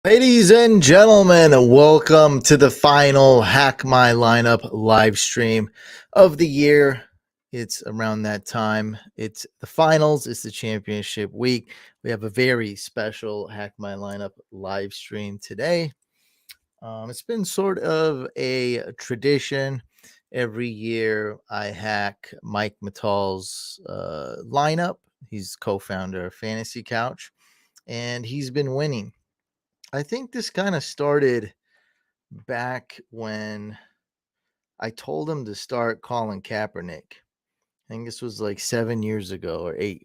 Ladies and gentlemen, welcome to the final Hack My Lineup live stream of the year. It's around that time. It's the finals, it's the championship week. We have a very special Hack My Lineup live stream today. It's been sort of a tradition. Every year I hack Mike Mattal's lineup. He's co founder of Fantasy Couch, and he's been winning. I think this kind of started back when I told him to start calling Kaepernick. I think this was like 7 years ago or eight.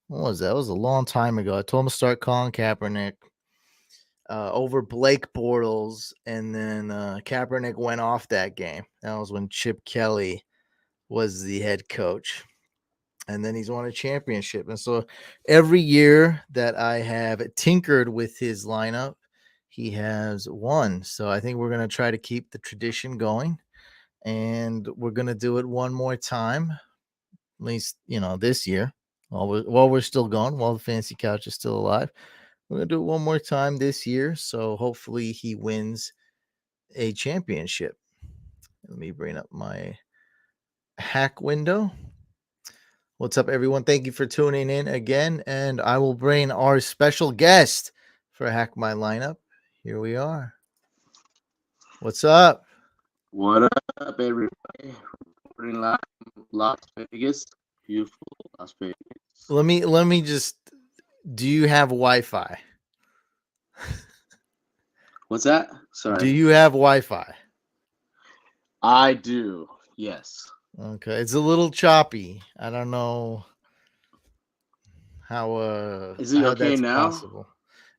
What was that? It was a long time ago. I told him to start calling Kaepernick over Blake Bortles, and then Kaepernick went off that game. That was when Chip Kelly was the head coach. And then he's won a championship. And so every year that I have tinkered with his lineup, he has won. So I think we're going to try to keep the tradition going. And we're going to do it one more time, at least, this year, while we're still going, while the fancy couch is still alive. We're going to do it one more time this year. So hopefully he wins a championship. Let me bring up my hack window. What's up, everyone? Thank you for tuning in again. And I will bring our special guest for Hack My Lineup. Here we are. What's up? What up, everybody? Reporting live from Las Vegas. Beautiful Las Vegas. Let me just do you have Wi-Fi? What's that? Do Sorry. you have Wi-Fi? I do. Yes. Okay. It's a little choppy. I don't know Is it how okay that's now? possible.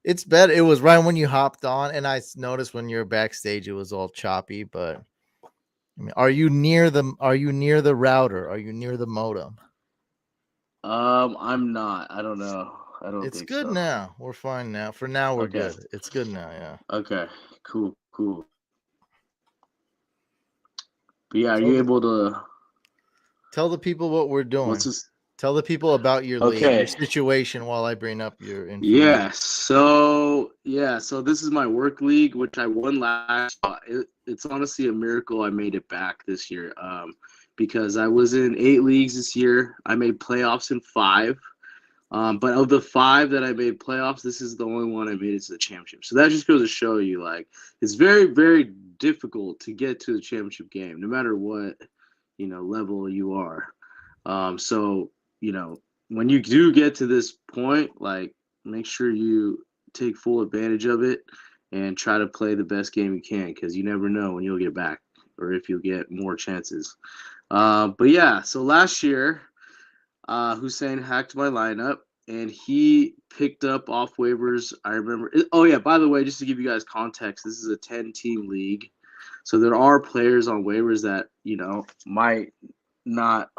It's better. It was right when you hopped on, and I noticed when you're backstage it was all choppy, but I mean, are you near the router? Are you near the modem? I'm not. I don't know. I don't It's think good so. now. We're fine now. For now, we're Okay. good. It's good now. Yeah. Okay. Cool. But yeah, are Tell you the able to? tell the people what we're What's doing. this? Tell the people about your league, your Okay. situation, while I bring up your information. So this is my work league, which I won last. It's honestly a miracle I made it back this year. Because I was in 8 leagues this year. I made playoffs in five. But of the five that I made playoffs, this is the only one I made it to the championship. So that just goes to show you, like, it's very, very difficult to get to the championship game, no matter what, level you are. So, when you do get to this point, like, make sure you take full advantage of it and try to play the best game you can, because you never know when you'll get back or if you'll get more chances. But yeah, so last year, Hussein hacked my lineup and he picked up off waivers. I remember. Oh yeah, by the way, just to give you guys context, this is a 10-team league, so there are players on waivers that might not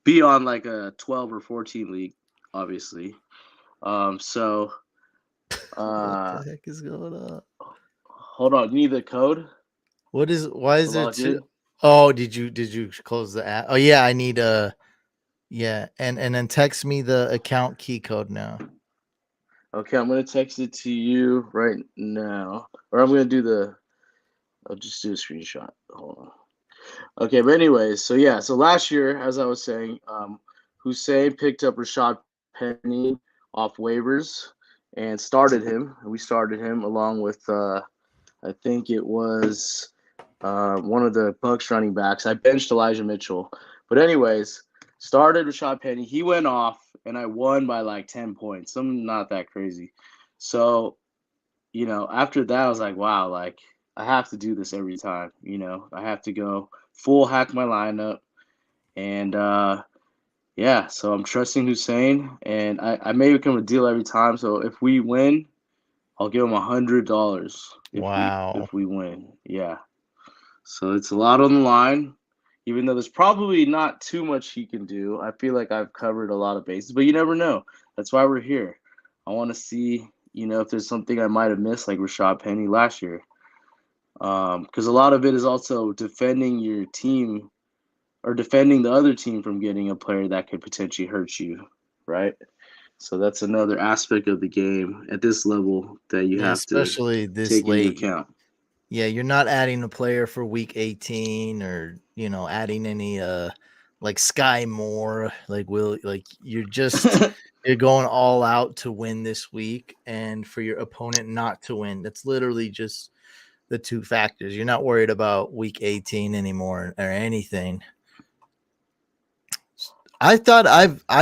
be on like a 12 or 14 league, obviously. So What uh, the heck is going on? hold on, you need the code Why to is there log two? in. Oh, did you close the app? Oh yeah, I need yeah, and then text me the account key code now. Okay, I'm gonna text it to you right now, or I'm gonna do the. I'll just do a screenshot. Hold on. Okay, but anyways, so yeah, so last year, as I was saying, Hussein picked up Rashad Penny off waivers and started him. We started him along with, I think it was one of the Bucks running backs. I benched Elijah Mitchell, but anyways, started Rashad Penny. He went off, and I won by like 10 points. Something not that crazy. So after that, I was like, wow, like I have to do this every time. I have to go full hack my lineup. And yeah, so I'm trusting Hussein, and I may become a deal every time. So if we win, I'll give him $100 Wow. if we win. Yeah. So it's a lot on the line. Even though there's probably not too much he can do, I feel like I've covered a lot of bases. But you never know. That's why we're here. I want to see, if there's something I might have missed, like Rashad Penny last year. Because a lot of it is also defending your team or defending the other team from getting a player that could potentially hurt you, right? So that's another aspect of the game at this level that you Yeah, have to especially this take into late. account. Yeah, you're not adding a player for week 18 or, adding any like Sky Moore, you're just you're going all out to win this week and for your opponent not to win. That's literally just the two factors. You're not worried about week 18 anymore or anything. I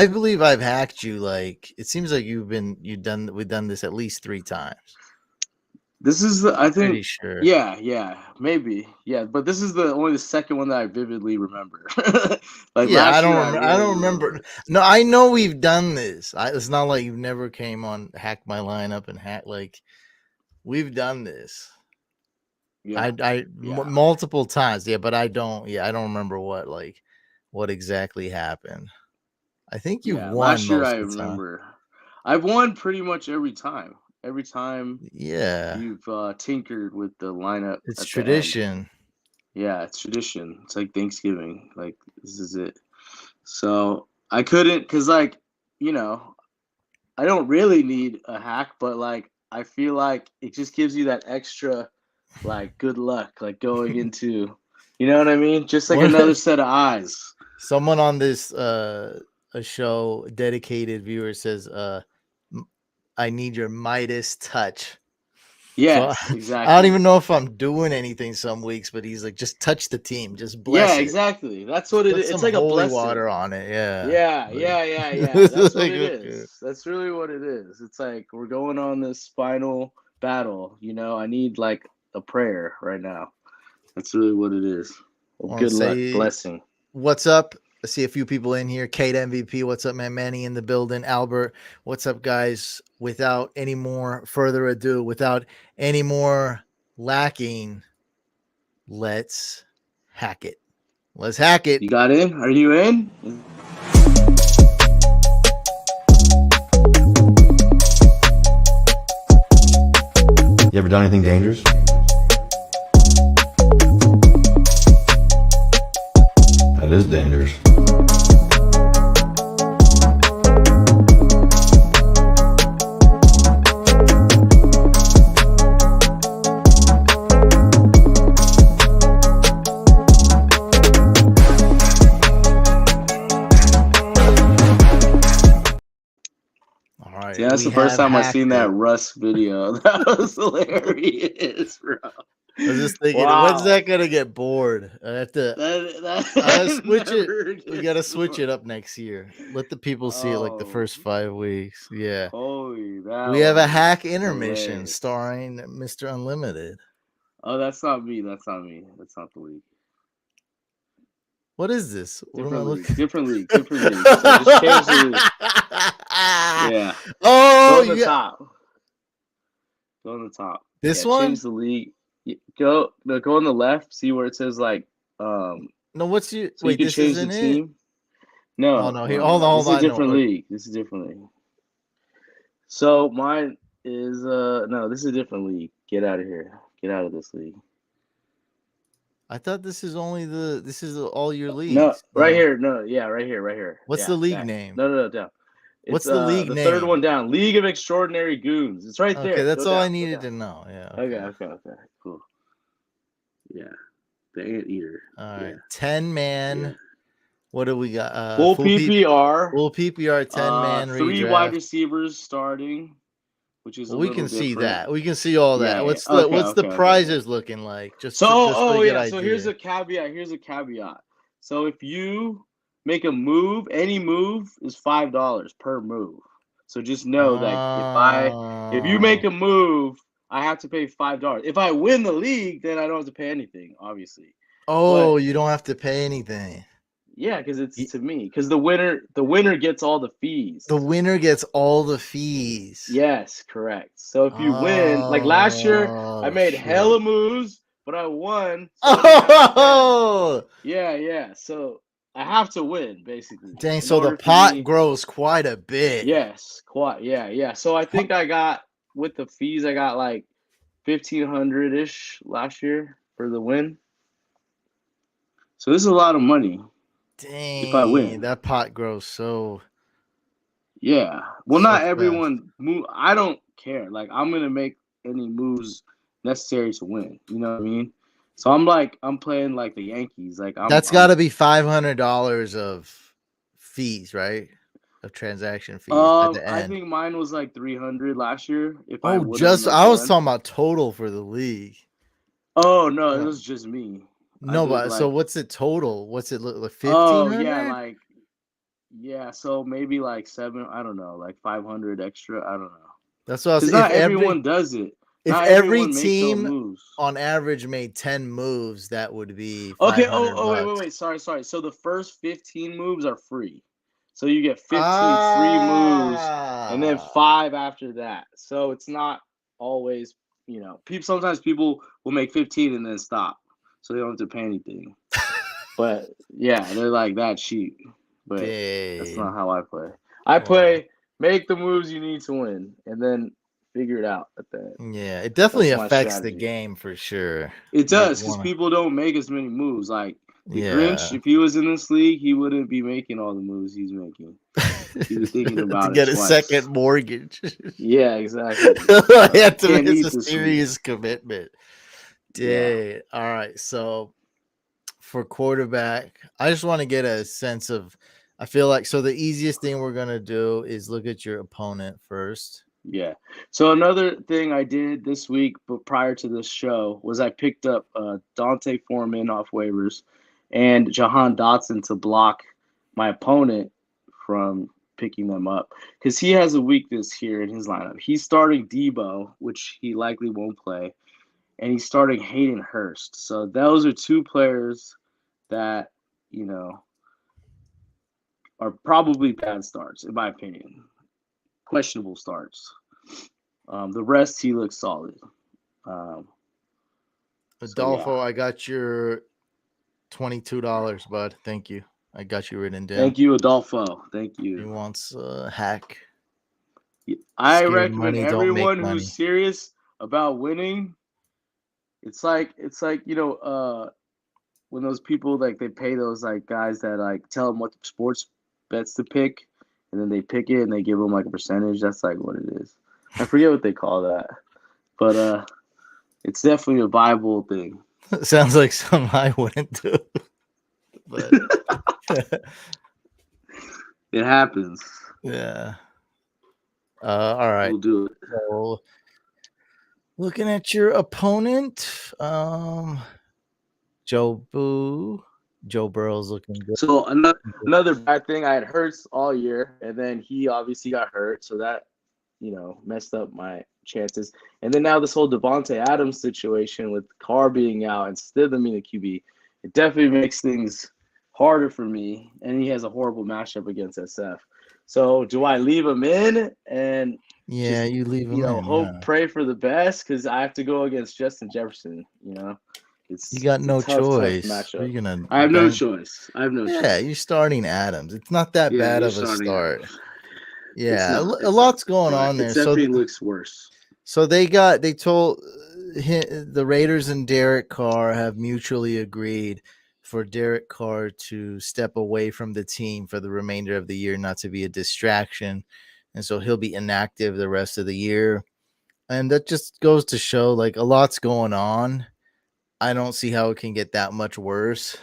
believe I've hacked you. Like, it seems like we've done this at least 3 times. This is I Pretty think, sure. yeah, maybe, yeah. But this is only the second one that I vividly remember. Like Yeah, last I year, don't really remember. So. No, I know we've done this. It's not like you've never came on Hack My Lineup and we've done this. Yeah, Multiple times. Yeah, but I don't remember what exactly happened. I think you've won last year most I of the time. remember. I've won pretty much every time. Every time Yeah. you've tinkered with the lineup. It's at tradition. The end. Yeah, it's tradition. It's like Thanksgiving. Like, this is it. So I couldn't, because I don't really need a hack, but I feel like it just gives you that extra good luck, going into, you know what I mean? Just another set of eyes. Someone on this a show, dedicated viewer, says I need your Midas touch. Yes, so exactly. I don't even know if I'm doing anything some weeks, but he's like, just touch the team, just bless it. Yeah, exactly. That's what it is. It's like holy a blessing. Water on it. Yeah. Yeah. That's what it is. That's really what it is. It's like we're going on this final battle. I need a prayer right now. That's really what it is. Good luck, blessing. What's up? I see a few people in here. Kate MVP, what's up, man? Manny in the building. Albert, what's up, guys? Without any more further ado, without any more lacking, let's hack it. Let's hack it. You got in? Are you in? You ever done anything dangerous? That is dangerous. Yeah, that's the first time I've seen that Russ video. That was hilarious, bro. I was just thinking, when's that gonna get bored? I have to switch it. We gotta switch it up next year. Let the people see it the first 5 weeks. Yeah. Holy, we have a hack intermission starring Mr. Unlimited. Oh, that's not me. That's not me. That's not the league. What is this? Different league. Different league. So just change the league. Yeah. Oh, go on the top. Go on the top. This one? Change the league. Go on the left. See where it says No, what's your? So wait, you can change the team. No. Oh no. Here, hold on. This is a different league. This is a different league. So mine is no. This is a different league. Get out of here. Get out of this league. I thought this is all your leagues. No, right here. No, yeah, right here. What's the league name? No, down. What's the league name? The third one down. League of Extraordinary Goons. It's right there. Okay, that's all I needed to know. Yeah. Okay. Cool. Yeah. The Anteater. All right. 10-man. Yeah. What do we got? Full PPR. Full PPR 10-man redraft. 3 wide receivers starting, which is we can see that. We can see all that. What's the prizes looking like? So here's a caveat. So if you make a move, any move is $5 per move. So just know that if you make a move, I have to pay $5. If I win the league, then I don't have to pay anything, obviously. Oh, you don't have to pay anything. Yeah, because it's to me. Because the winner gets all the fees. The winner gets all the fees. Yes, correct. So if you win, like last year, I made hella moves, but I won. So yeah. So I have to win, basically. Dang, so the pot grows quite a bit. Yes, quite. Yeah. So I think I got, with the fees, I got like 1,500-ish last year for the win. So this is a lot of money. Dang, if I win. That pot grows so. Yeah. Well, So not fast. everyone move. I don't care. Like, I'm gonna make any moves necessary to win. You know what I mean? So I'm playing like the Yankees. Like That's got to be $500 of fees, right? Of transaction fees at the I end. think mine was like 300 last year. If I Oh, would have I was won. talking about total for the league. Oh no, it Oh. was just me. I No, did but so like. what's it total? What's it look like? Oh yeah, 1,500? like yeah. So maybe like seven. I don't know, like 500 extra. I don't know. That's what I was. Because not everyone does it. If Not every everyone makes those team moves. on average made 10 moves, that would be Okay. 500 bucks. Wait. Sorry. So the first 15 moves are free. So you get 15 free moves, and then Ah, 5 after that. So it's not always, sometimes people will make 15 and then stop, so they don't have to pay anything. But yeah, they're like that cheap. But that's not damn. how I play. I Wow. play make the moves you need to win, and then figure it out at the end. Yeah, it definitely That's my affects the strategy. game for sure. It You does, because wanna- people don't make as many moves. Like the Grinch, yeah. if he was in this league, he wouldn't be making all the moves he's making. He was thinking to about it get a twice. second mortgage. Yeah, exactly. It's eat a this serious commitment. Dang. All right. So for quarterback, I just want to get a sense of. I feel like so the easiest thing we're gonna do is look at your opponent first. Yeah. So another thing I did this week, but prior to this show, was I picked up Dante Foreman off waivers and Jahan Dotson to block my opponent from picking them up, because he has a weakness here in his lineup. He's starting Debo, which he likely won't play, and he's starting Hayden Hurst. So those are two players that, are probably bad starts, in my opinion. Questionable starts. The rest, he looks solid. Adolfo, I got your $22, bud. Thank you. I got you written down. Thank you, Adolfo. Thank He you. wants a hack. I Scared recommend money don't make everyone money. who's serious about winning. It's like when those people like they pay those like guys that like tell them what sports bets to pick, and then they pick it and they give them like a percentage. That's like what it is. I forget what they call that, but it's definitely a viable thing. Sounds like something I wouldn't do. But It happens. yeah. All right. We'll do it. So looking at your opponent, Joe Burrow's looking good. So another bad thing, I had Hurts all year, and then he obviously got hurt, so that messed up my chances. And then now this whole Devontae Adams situation with Carr being out and Stidham being the QB, it definitely makes things harder for me. And he has a horrible matchup against SF. So do I leave him in and Yeah, you leave him in. hope, Yeah. pray for the best, because I have to go against Justin Jefferson? You got no choice. matchup. You're gonna I have no choice. Yeah, you're starting Adams. It's not that bad you're of a starting start. Adams. Yeah, It's a lot's going but on there. It So definitely looks worse. So they told the Raiders and Derek Carr have mutually agreed for Derek Carr to step away from the team for the remainder of the year, not to be a distraction. And so he'll be inactive the rest of the year. And that just goes to show like a lot's going on. I don't see how it can get that much worse.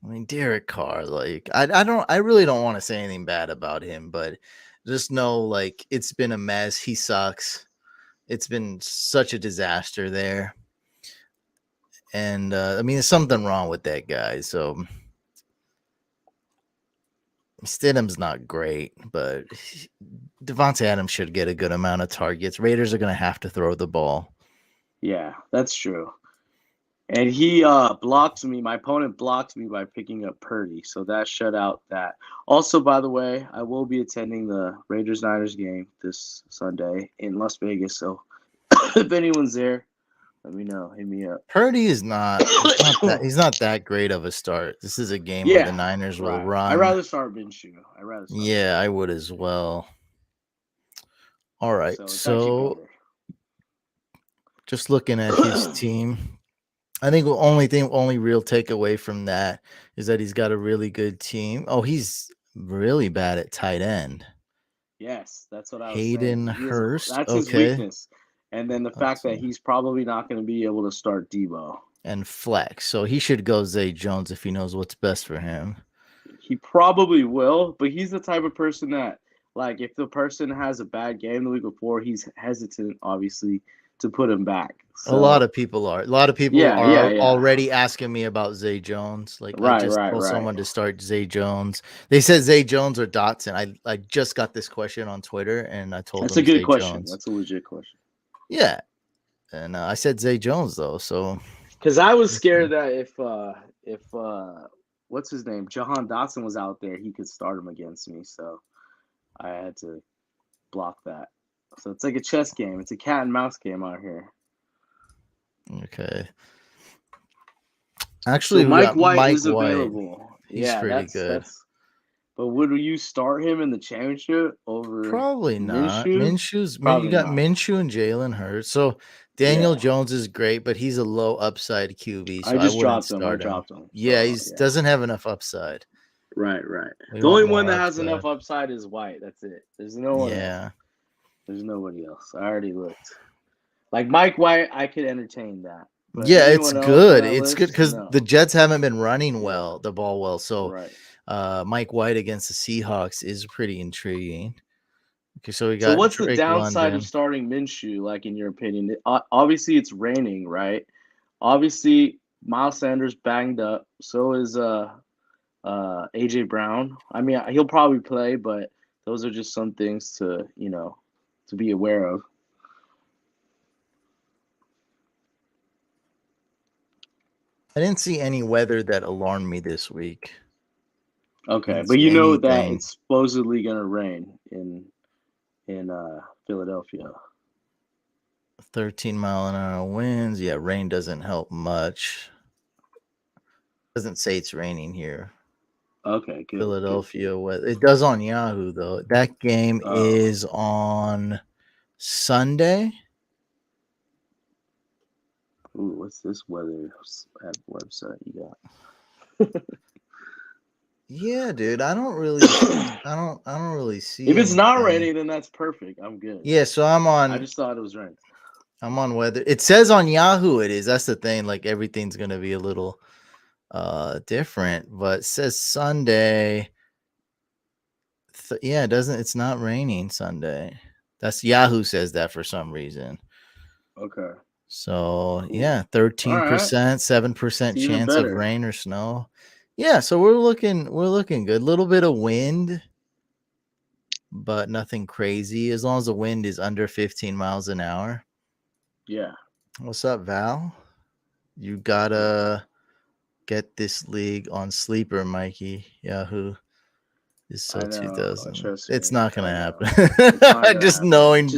I mean, Derek Carr, like I really don't want to say anything bad about him, but just know like it's been a mess. He sucks. It's been such a disaster there. And I mean, there's something wrong with that guy. So Stidham's not great, but Devontae Adams should get a good amount of targets. Raiders are going to have to throw the ball. Yeah, that's true. And he blocked me. My opponent blocked me by picking up Purdy, so that shut out that. Also, by the way, I will be attending the Raiders-Niners game this Sunday in Las Vegas. So if anyone's there, let me know. Hit me up. Purdy is he's not that great of a start. This is a game where the Niners will run. I'd rather start Minshew. Yeah, I would as well. All right, so just looking at his team, I think the only real takeaway from that is that he's got a really good team. Oh, he's really bad at tight end. Yes, that's what I was Hayden saying. Hurst. That's his Okay. weakness. And then the fact that he's probably not going to be able to start Debo. And flex. So he should go Zay Jones if he knows what's best for him. He probably will, but he's the type of person that, like, if the person has a bad game the week before, he's hesitant, obviously, to put him back. So, a lot of people are. A lot of people Yeah, are already asking me about Zay Jones. Like, I just told someone to start Zay Jones. They said Zay Jones or Dotson. I just got this question on Twitter, and I told That's them a good Zay question. Jones. That's a legit question. Yeah, and I said Zay Jones though. So because I was scared that if what's his name, Jahan Dotson was out there, he could start him against me. So I had to block that. So it's like a chess game. It's a cat and mouse game out here. Okay. Actually, so Mike White is available. He's pretty good. But would you start him in the championship over? Probably not. Minshew's Probably you got not. Minshew and Jalen Hurts. So Daniel Jones is great, but he's a low upside QB. So I just dropped him. Yeah, he doesn't have enough upside. Right. The only one that has enough upside is White. That's it. There's no one else. There's nobody else. I already looked. Like Mike White, I could entertain that. But yeah, it's good. It's good because the Jets haven't been running the ball well. So Mike White against the Seahawks is pretty intriguing. Okay, so we got. So what's the downside of starting Minshew? Like in your opinion, obviously it's raining, right? Obviously Miles Sanders banged up. So is AJ Brown. I mean, he'll probably play, but those are just some things to be aware of. I didn't see any weather that alarmed me this week. Okay, but you know that it's supposedly going to rain in Philadelphia. 13-mile-an-hour winds. Yeah, rain doesn't help much. Doesn't say it's raining here. Okay, good. Philadelphia weather. It does on Yahoo though. That game is on Sunday. Ooh, what's this weather app website you got? Yeah, dude. I don't really see. If it's not raining, then that's perfect. I'm good. Yeah, so I'm on. I just thought it was raining. I'm on weather. It says on Yahoo it is. That's the thing. Like everything's gonna be a little different, but it says Sunday. Yeah, it doesn't. It's not raining Sunday. That's Yahoo says that for some reason. Okay. So yeah, 13%, 7% chance of rain or snow. Yeah, so we're looking good. A little bit of wind, but nothing crazy. As long as the wind is under 15 miles an hour. Yeah. What's up, Val? You gotta get this league on Sleeper, Mikey. Yahoo. Is so 2000. It's not gonna happen. Just knowing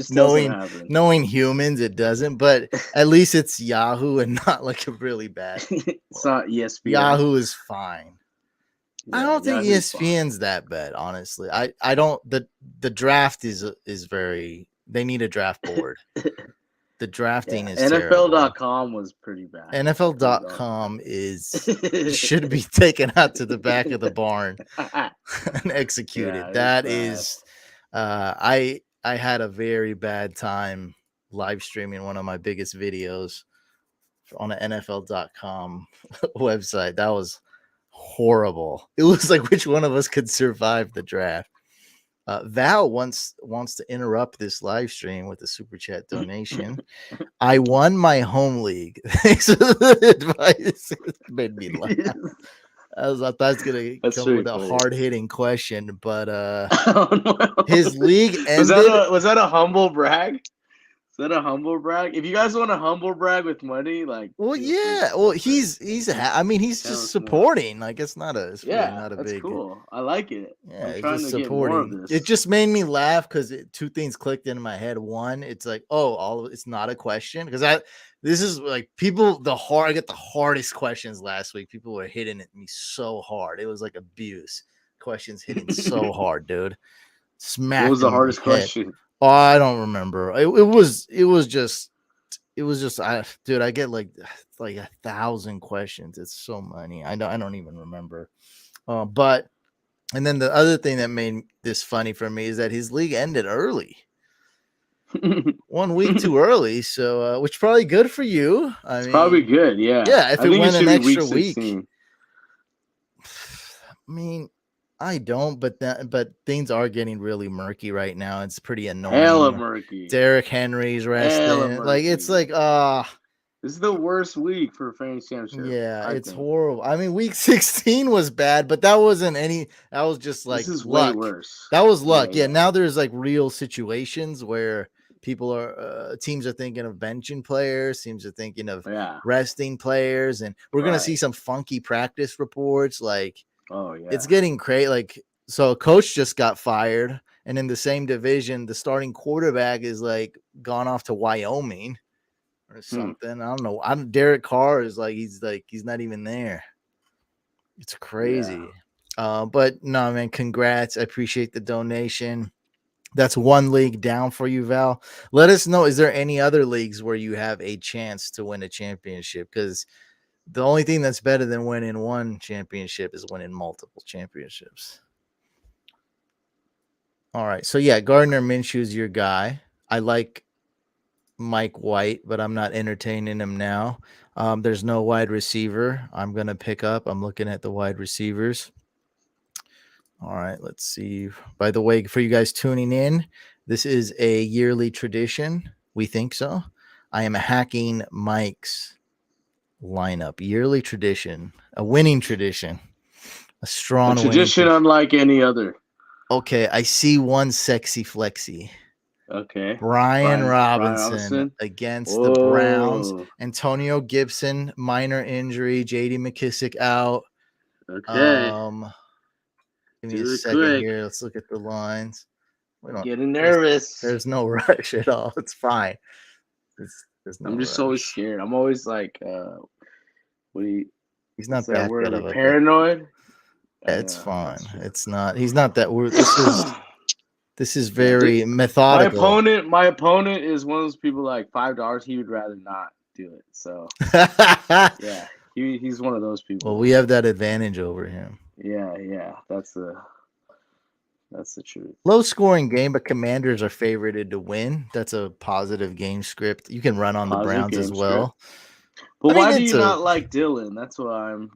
humans, it doesn't. But at least it's Yahoo and not like a really bad. It's not ESPN. Yahoo is fine. Yeah, I don't think ESPN's that bad, honestly. I don't. The draft is very. They need a draft board. The drafting is NFL.com was pretty bad. NFL.com should be taken out to the back of the barn and executed. Yeah, that is I had a very bad time live streaming one of my biggest videos on the NFL.com website. That was horrible. It was like which one of us could survive the draft. Val wants to interrupt this live stream with a super chat donation. I won my home league. Thanks for the advice. It made me laugh. I thought that's gonna come with a hard hitting question, but his league ended. Was that a humble brag? Is that a humble brag? If you guys want a humble brag with money, like, he's just supporting. Like, it's not a, not a that's big. Cool. I like it. Yeah, I'm trying to get more of this. It just made me laugh because two things clicked into my head. One, it's like, it's not a question because this is like I get the hardest questions last week. People were hitting at me so hard. It was like abuse. Questions hitting so hard, dude. Smack. What was the hardest question? Oh, I don't remember. It was just I get like 1,000 questions. It's so many. I don't even remember. But And then the other thing that made this funny for me is that his league ended early. 1 week too early, so which is probably good for you. I It's mean, probably good. Yeah. yeah, if I it think went should an be week extra week. 16. I mean, I don't, but things are getting really murky right now. It's pretty annoying. Hella murky. Derrick Henry's resting. Like it's murky. like This is the worst week for fantasy championship. yeah, I it's think. horrible. I mean, week 16 was bad, but that wasn't any. That was just like This is luck. way worse. That was luck. Yeah, Yeah, now there's like real situations where people are teams are thinking of benching players, teams are thinking of Yeah. resting players, and we're gonna Right. see some funky practice reports. Like Oh yeah. it's getting crazy. Like so, a coach just got fired, and in the same division, the starting quarterback is like gone off to Wyoming or something. I don't know. Derek Carr is like he's not even there. It's crazy. But no, man, congrats. I appreciate the donation. That's one league down for you, Val. Let us know. Is there any other leagues where you have a chance to win a championship? Because the only thing that's better than winning one championship is winning multiple championships. All right. So yeah, Gardner Minshew is your guy. I like Mike White, but I'm not entertaining him now. There's no wide receiver I'm going to pick up. I'm looking at the wide receivers. All right, let's see. By the way, for you guys tuning in, this is a yearly tradition. We think so. I am hacking Mike's lineup. Yearly tradition, a winning tradition, a strong A tradition unlike any other. Okay, I see one sexy flexy. Okay. Brian Robinson against the Browns. Antonio Gibson, minor injury. J.D. McKissick out. Okay. Give me a second here. Let's look at the lines. Getting nervous. There's no rush at all. It's fine. There's no I'm just rush. always scared. I'm always like, he's not that good of a paranoid. It's fine. It's not. He's not that. This is very methodical. My opponent is one of those people like $5. He would rather not do it. So yeah, he's one of those people. Well, we have that advantage over him. Yeah. That's the truth. Low scoring game, but Commanders are favorited to win. That's a positive game script. You can run on the Browns as well. But why do you not like Dylan? That's what I'm.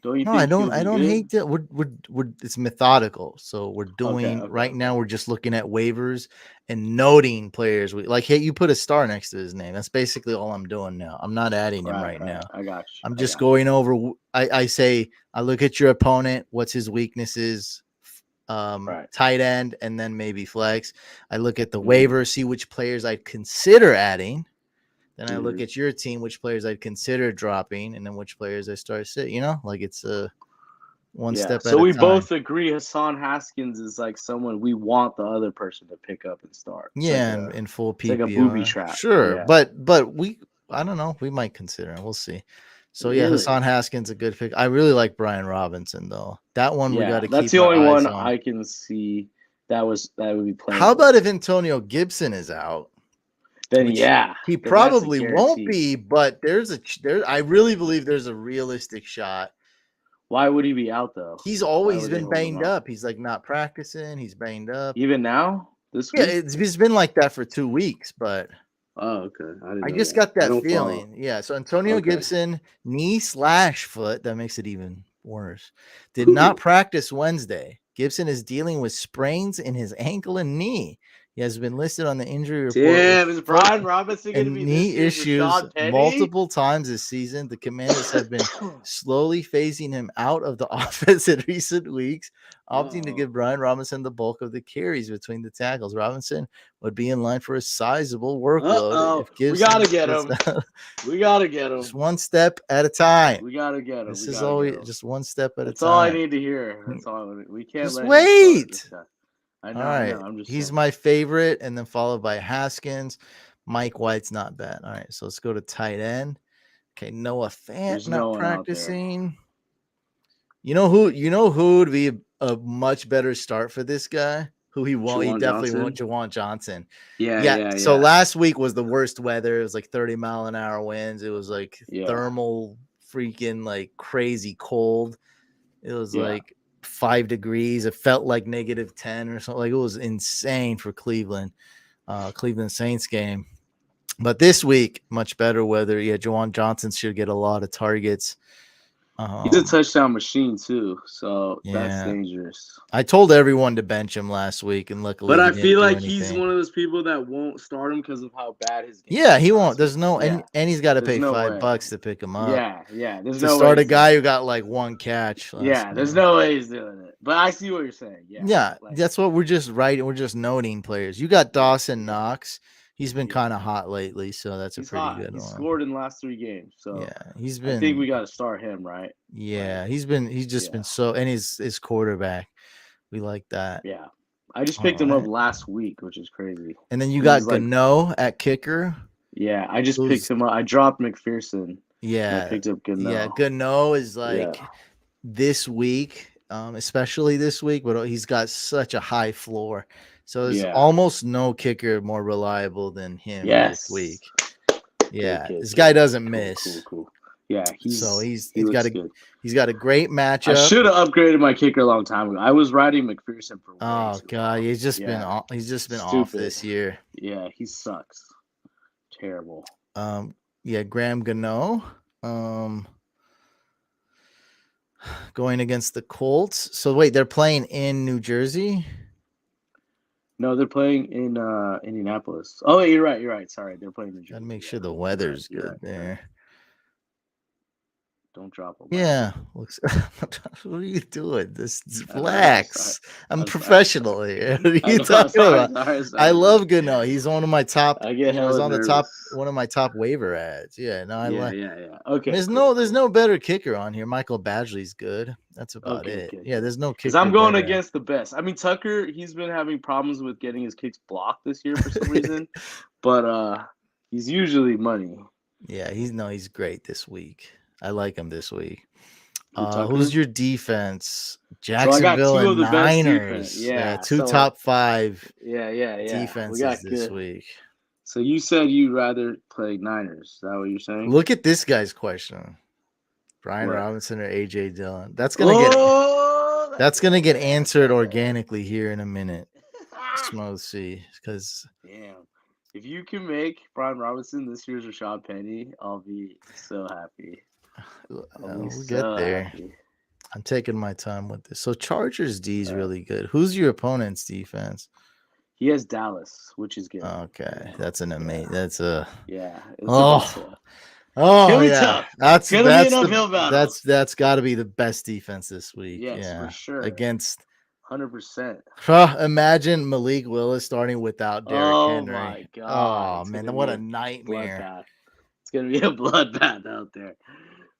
Don't you? No, I don't hate that. It's methodical. So we're doing right now. We're just looking at waivers and noting players. You put a star next to his name. That's basically all I'm doing now. I'm not adding him right now. I got you. I'm just going over. I say I look at your opponent. What's his weaknesses? Tight end, and then maybe flex. I look at the waiver, see which players I'd consider adding. Then I look at your team, which players I'd consider dropping, and then which players I start sitting. It's a one step at a time. So we both agree Hassan Haskins is like someone we want the other person to pick up and start. It's in full PPR. It's like a booby trap. Sure, but I don't know. We might consider him. We'll see. So Hassan Haskins a good pick. I really like Brian Robinson though. That one we got to keep. That's the only one I can see that would be playing. How about if Antonio Gibson is out? Then he probably won't be, but I really believe there's a realistic shot. Why would he be out though? He's always been banged up. He's like not practicing. He's banged up. Even now? This week? Yeah, it's been like that for 2 weeks, but oh, okay. I just got that feeling. Follow. Yeah. So Antonio Gibson, knee/foot, that makes it even worse. Did not practice Wednesday. Gibson is dealing with sprains in his ankle and knee. He has been listed on the injury report. Damn, is Brian Robinson going to be knee issues multiple times this season? The Commanders have been slowly phasing him out of the offense in recent weeks, opting to give Brian Robinson the bulk of the carries between the tackles. Robinson would be in line for a sizable workload. We got to get him. We got to get him. Just one step at a time. We got to get him. This is always just one step at a time. That's all I need to hear. That's all. We can't just wait. I know, all right. I'm just He's my favorite, and then followed by Haskins. Mike White's not bad. All right, so let's go to tight end. Okay, Noah Fant not practicing. You know who would be a much better start for this guy? Who he won't? He definitely won't. Juwan Johnson. Yeah. So last week was the worst weather. It was like 30-mile-an-hour winds. It was like thermal freaking like crazy cold. It was like 5 degrees. It felt like -10 or something. Like, it was insane for Cleveland Saints game. But this week, much better weather. Yeah, Juwan Johnson should get a lot of targets. He's a touchdown machine too, so that's yeah. dangerous. I told everyone to bench him last week, and luckily, But he I didn't feel do like he's anything. one of those people that won't start him because of how bad his game. Yeah, was he last won't. There's week. no, Yeah. and he's got to There's pay no $5 way. to pick him up. Yeah. There's To no start way a guy who got like 1 catch. Yeah, there's no way he's doing it. But I see what you're saying. Yeah. Yeah, Like, that's what we're just writing. We're just noting players. You got Dawson Knox. He's been Yeah. kind of hot lately, so that's a he's pretty hot. good He one. scored in the last 3 games. So Yeah, he's I think we been. got to start him, right? Yeah, he's just been Yeah. so, and his quarterback. We like that. Yeah. I just picked him Alright. up last week, which is crazy. And then you He got was like- Gano at kicker. Yeah, I just Who's- picked him up. I dropped McPherson. And I Yeah, picked up Gano. yeah. Gano is like this week, especially this week, but he's got such a high floor. So there's Yeah. almost no kicker more reliable than him Yes. this week. Yeah, kid, this yeah. guy doesn't Cool, miss. Cool. Yeah, He's he got looks a good. he's got a great I matchup. should have upgraded my kicker a long time ago. I was riding McPherson for way Oh too god, long. he's just been Yeah. off Stupid. this year. Yeah, he sucks. Terrible. Yeah, Graham Gano. Going against the Colts. So wait, they're playing in New Jersey? No, they're playing in Indianapolis. Oh, you're right. Sorry, they're playing in. Gotta make sure the weather's You're good right. there. Don't drop them. Yeah. Looks, what are you doing? Just I know, relax. I'm I'm sorry. professional here. What are I you know, talking sorry, about? sorry. I love Gano. He's one of my top. I get He's hella on the nervous. top, one of my top waiver ads. Yeah, no, I like. Yeah. Okay. There's cool. no better kicker on here. Michael Badgley's good. That's about Okay, it. good, Yeah, there's no kicker. Because I'm going better. against the best. I mean, Tucker, he's been having problems with getting his kicks blocked this year for some reason, but he's usually money. Yeah, he's great this week. I like him this week. Tucker? Who's your defense? So I got Jacksonville two of and the best Niners. defense. Yeah, two so- top 5 Yeah. defenses We got this good. week. So you said you'd rather play Niners. Is that what you're saying? Look at this guy's question: Brian What? Robinson or AJ Dillon? That's gonna get answered organically here in a minute. Smo C, because Damn. If you can make Brian Robinson this year's Rashad Penny, I'll be so happy. we'll get there. Happy. I'm taking my time with this. So Chargers D is really good. Who's your opponent's defense? He has Dallas, which is good. Okay, that's an amazing. That's a Yeah. It's Oh. gonna oh be yeah. tough. That's gonna be that's an the- uphill battle. that's got to be the best defense this week. Yes, yeah, for sure. against. 100%. Imagine Malik Willis starting without Derrick Oh Henry. my God, Oh it's man, gonna what be a nightmare. Bloodbath. It's gonna be a bloodbath out there.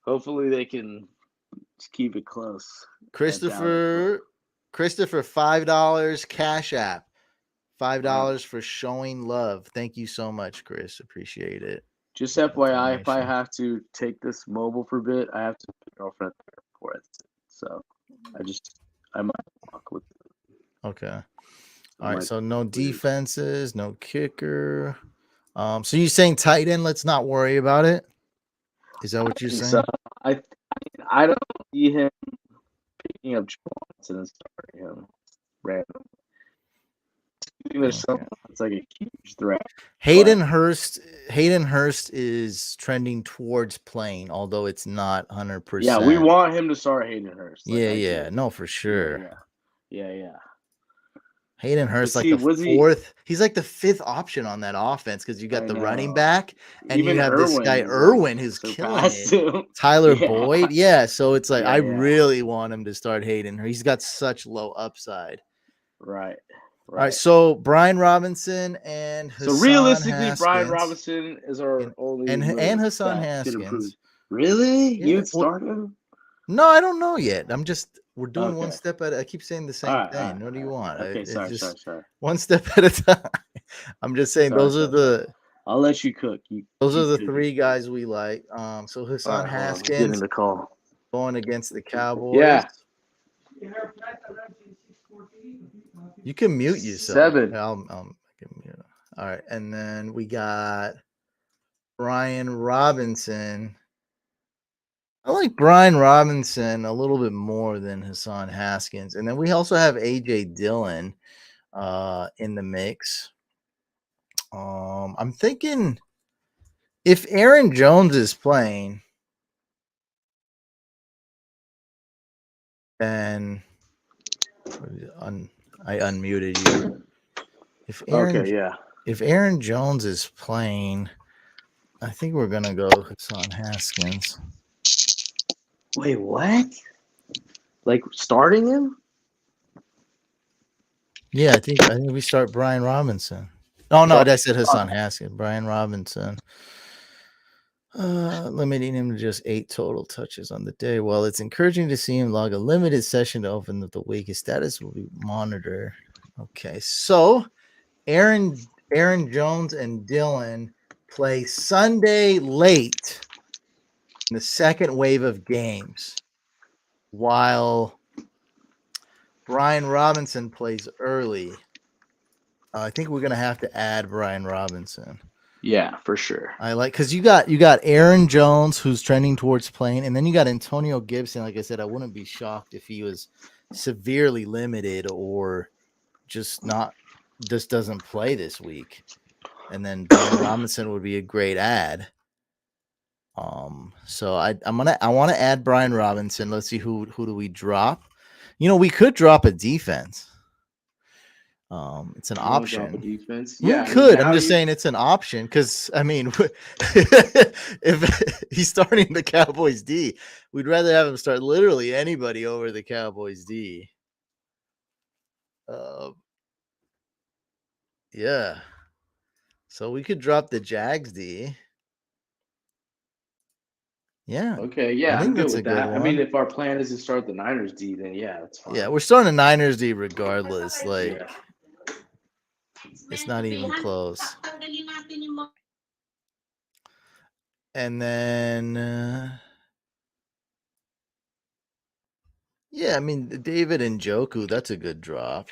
Hopefully they can just keep it close. Christopher $5 Cash App. $5 for showing love. Thank you so much, Chris. Appreciate it. Just FYI, if I Information. have to take this mobile for a bit, I have to pick my girlfriend for it. So I might walk with it. Okay. I All right. might So no leave. defenses, no kicker. So you saying tight end? Let's not worry about it. Is that what you're saying? So I don't see him picking up Johnson and starting him random. There's someone that's like a huge threat. Hayden Hurst is trending towards playing, although it's not 100%. Yeah, we want him to start Hayden Hurst. Like, I Yeah, get- no, for sure. Yeah. Hayden Hurst, like see, the was he- fourth. He's like the 5th option on that offense because you got I the running know. back, and Even you have this Irwin guy is, like, Irwin who's killing surpassed it. him. Tyler Yeah. Boyd, yeah. So it's like I Yeah. really want him to start Hayden. He's got such low upside. Right. All right, so Brian Robinson and Hassan So realistically, Brian Haskins Robinson is our only and move Hassan that could improve. Haskins. Really? Yeah, You'd start him? No, I don't know yet. We're doing one Okay. step at. I keep saying the same All right, thing. all right, What do you all want? right. Okay, It's sorry. just one step at a time. I'm just saying Sorry, those are the I'll let you cook. those are the keep 3 guys we like. So Hassan Haskins Getting the call. going against the Cowboys. Yeah. You can mute yourself. 7. Yeah, I can mute. All right, and then we got Brian Robinson I like Brian Robinson a little bit more than Hassan Haskins. And then we also have AJ Dillon in the mix. I'm thinking if Aaron Jones is playing, then I unmuted you. If Aaron Jones is playing, I think we're gonna go Hassan Haskins. Wait, what? Like starting him? Yeah, I think we start Brian Robinson. Oh no, I said Hassan Haskins. Brian Robinson. Limiting him to just 8 total touches on the day. While it's encouraging to see him log a limited session to open the week, his status will be monitored. Okay, so Aaron Jones and Dillon play Sunday late in the second wave of games, while Brian Robinson plays early. I think we're gonna have to add Brian Robinson. Yeah, for sure. I like because you got Aaron Jones who's trending towards playing, and then you got Antonio Gibson. Like I said, I wouldn't be shocked if he was severely limited or just doesn't play this week. And then Brian Robinson would be a great add. So I want to add Brian Robinson. Let's see who do we drop. We could drop a defense. It's an option. Drop a defense. We could. I'm just saying it's an option because I mean, if he's starting the Cowboys D, we'd rather have him start literally anybody over the Cowboys D. Yeah. So we could drop the Jags D. Yeah. Okay. Yeah, I'm good with that. I mean, if our plan is to start the Niners D, then yeah, that's fine. Yeah, we're starting the Niners D regardless. Like, it's not even close. And then, yeah, I mean, David Njoku, that's a good drop.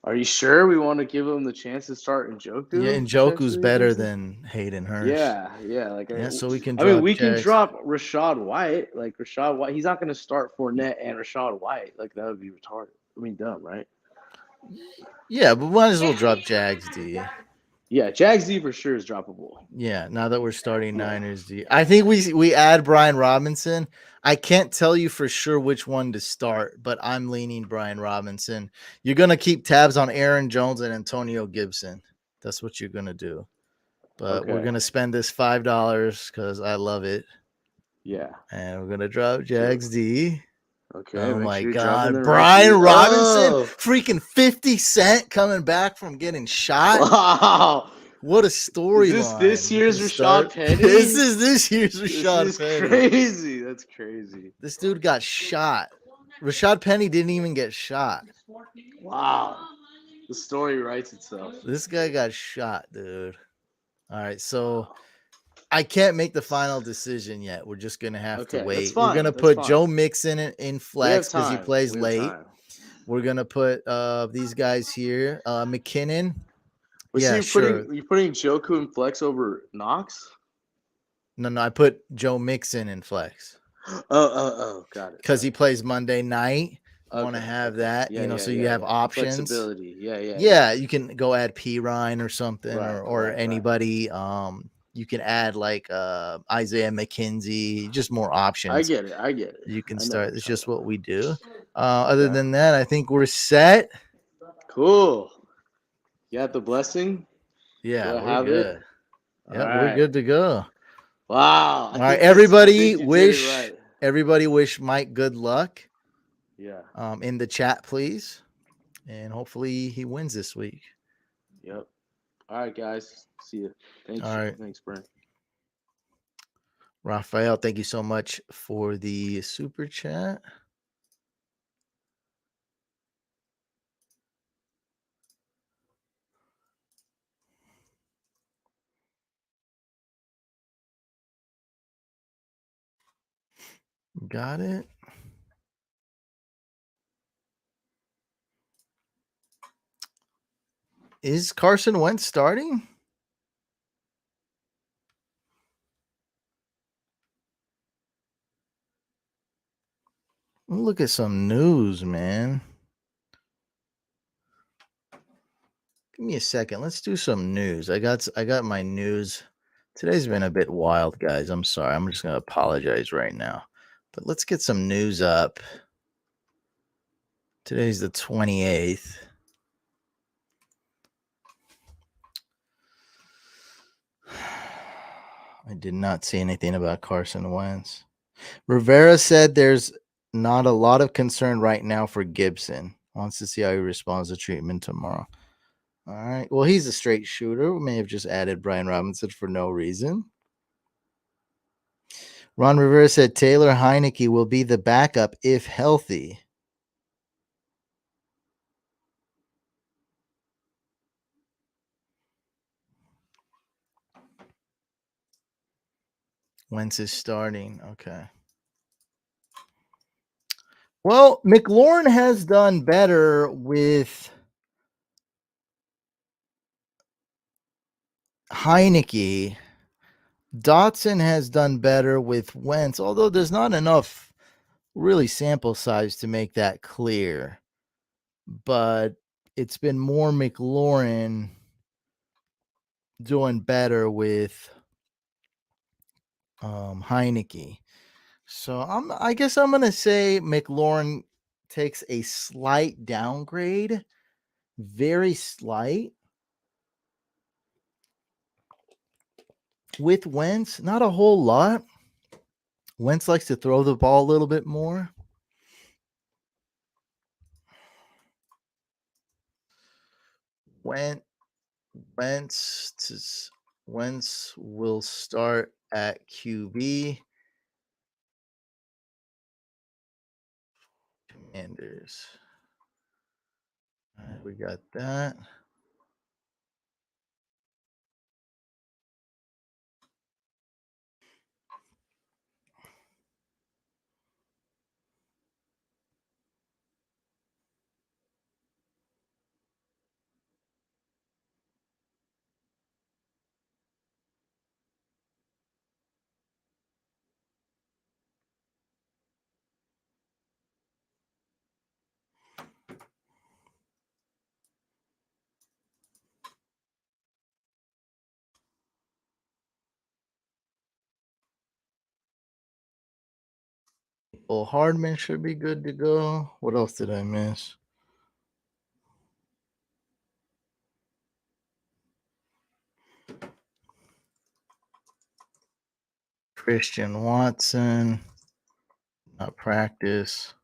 Are you sure we want to give him the chance to start Njoku? Yeah, Njoku's better than Hayden Hurst. Yeah. So we can. I mean, we can drop Rachaad White. Like Rachaad White, he's not going to start Fournette and Rachaad White. Like that would be retarded. I mean, dumb, right? Yeah, but might as well drop Jags D. Yeah, Jags D for sure is droppable. Yeah, now that we're starting Niners D, I think we add Brian Robinson. I can't tell you for sure which one to start, but I'm leaning Brian Robinson. You're gonna keep tabs on Aaron Jones and Antonio Gibson. That's what you're gonna do. But we're gonna spend this $5 because I love it. Yeah, and we're gonna drop Jags D. Okay. Oh my God, Brian Robinson, freaking 50 Cent coming back from getting shot. Wow, what a story! This year's Rashad Penny. This is this year's Rashad Penny. Crazy. That's crazy. This dude got shot. Rashad Penny didn't even get shot. Wow, the story writes itself. This guy got shot, dude. All right, so I can't make the final decision yet. We're just gonna have to wait. We're gonna put Joe Mixon in flex because he plays late. We're gonna put these guys here. McKinnon. You're putting Njoku in flex over Knox? No, I put Joe Mixon in flex. Oh, got it. Because he plays Monday night. I want to have that, so you have options. Flexibility. Yeah, you can go add P. Ryan or something, or anybody. You can add like Isaiah McKenzie, just more options. I get it. You can start. It's just what we do. Other than that, I think we're set. Cool. You got the blessing? Yeah, we're good. Yeah, we're good to go. Wow. All right, everybody wish Mike good luck. Yeah. In the chat, please. And hopefully he wins this week. Yep. All right, guys. See you. Thanks. All right. Thanks, Brian. Raphael, thank you so much for the super chat. Got it. Is Carson Wentz starting? me look at some news, man. Give me a second. Let's do some news. I got my news. Today's been a bit wild, guys. I'm sorry. I'm just going to apologize right now. But let's get some news up. Today's the 28th. I did not see anything about Carson Wentz. Rivera said there's not a lot of concern right now for Gibson. Wants to see how he responds to treatment tomorrow. All right. Well, he's a straight shooter. We may have just added Brian Robinson for no reason. Ron Rivera said Taylor Heineke will be the backup if healthy. Wentz is starting. Okay. Well, McLaurin has done better with Heineke. Dotson has done better with Wentz, although there's not enough really sample size to make that clear. But it's been more McLaurin doing better with Heineke. So I guess I'm gonna say McLaurin takes a slight downgrade, very slight. With Wentz, not a whole lot. Wentz likes to throw the ball a little bit more. Wentz will start at QB. Commanders. All right, we got that. Well, Hardman should be good to go. What else did I miss? Christian Watson, not practice.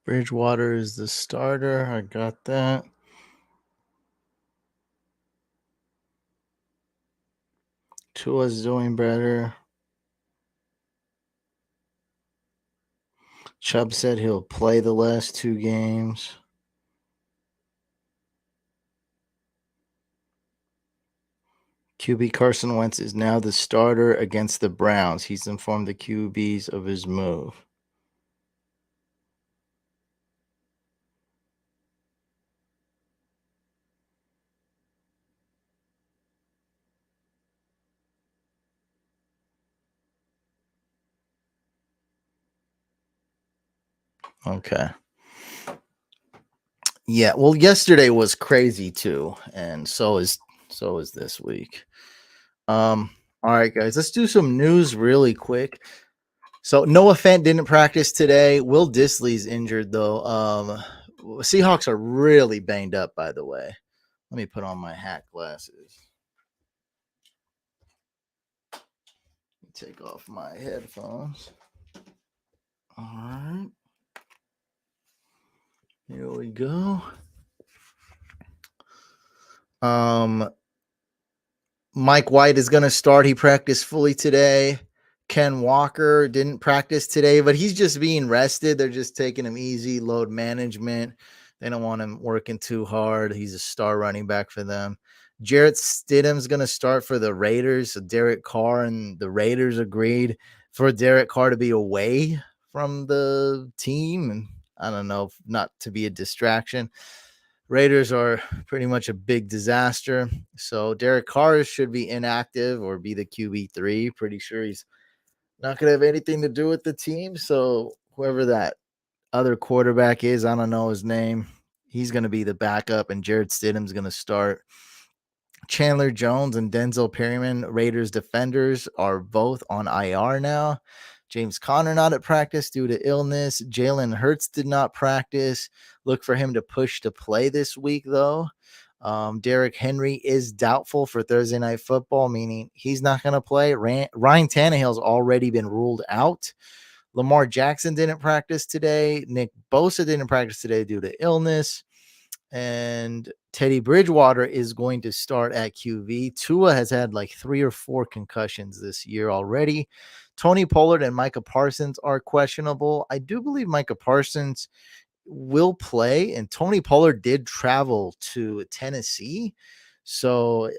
Bridgewater is the starter. I got that. Tua's doing better. Chubb said he'll play the last 2 games. QB Carson Wentz is now the starter against the Browns. He's informed the QBs of his move. Okay. Yeah, well, yesterday was crazy too, and so is this week. All right, guys, let's do some news really quick. So Noah Fant didn't practice today. Will Dissly's injured though. Seahawks are really banged up, by the way. Let me put on my hat glasses. take off my headphones. All right. Here we go. Mike White is going to start. He practiced fully today. Ken Walker didn't practice today, but he's just being rested. They're just taking him easy, load management. They don't want him working too hard. He's a star running back for them. Jarrett Stidham's going to start for the Raiders. So Derek Carr and the Raiders agreed for Derek Carr to be away from the team. And I don't know, not to be a distraction. Raiders are pretty much a big disaster. So Derek Carr should be inactive or be the QB3. Pretty sure he's not going to have anything to do with the team. So whoever that other quarterback is, I don't know his name, he's going to be the backup, and Jarrett Stidham's going to start. Chandler Jones and Denzel Perryman, Raiders defenders, are both on IR now. James Conner not at practice due to illness. Jalen Hurts did not practice. Look for him to push to play this week, though. Derrick Henry is doubtful for Thursday Night Football, meaning he's not going to play. Ryan Tannehill's already been ruled out. Lamar Jackson didn't practice today. Nick Bosa didn't practice today due to illness. And Teddy Bridgewater is going to start at QB. Tua has had like 3 or 4 concussions this year already. Tony Pollard and Micah Parsons are questionable. I do believe Micah Parsons will play, and Tony Pollard did travel to Tennessee. So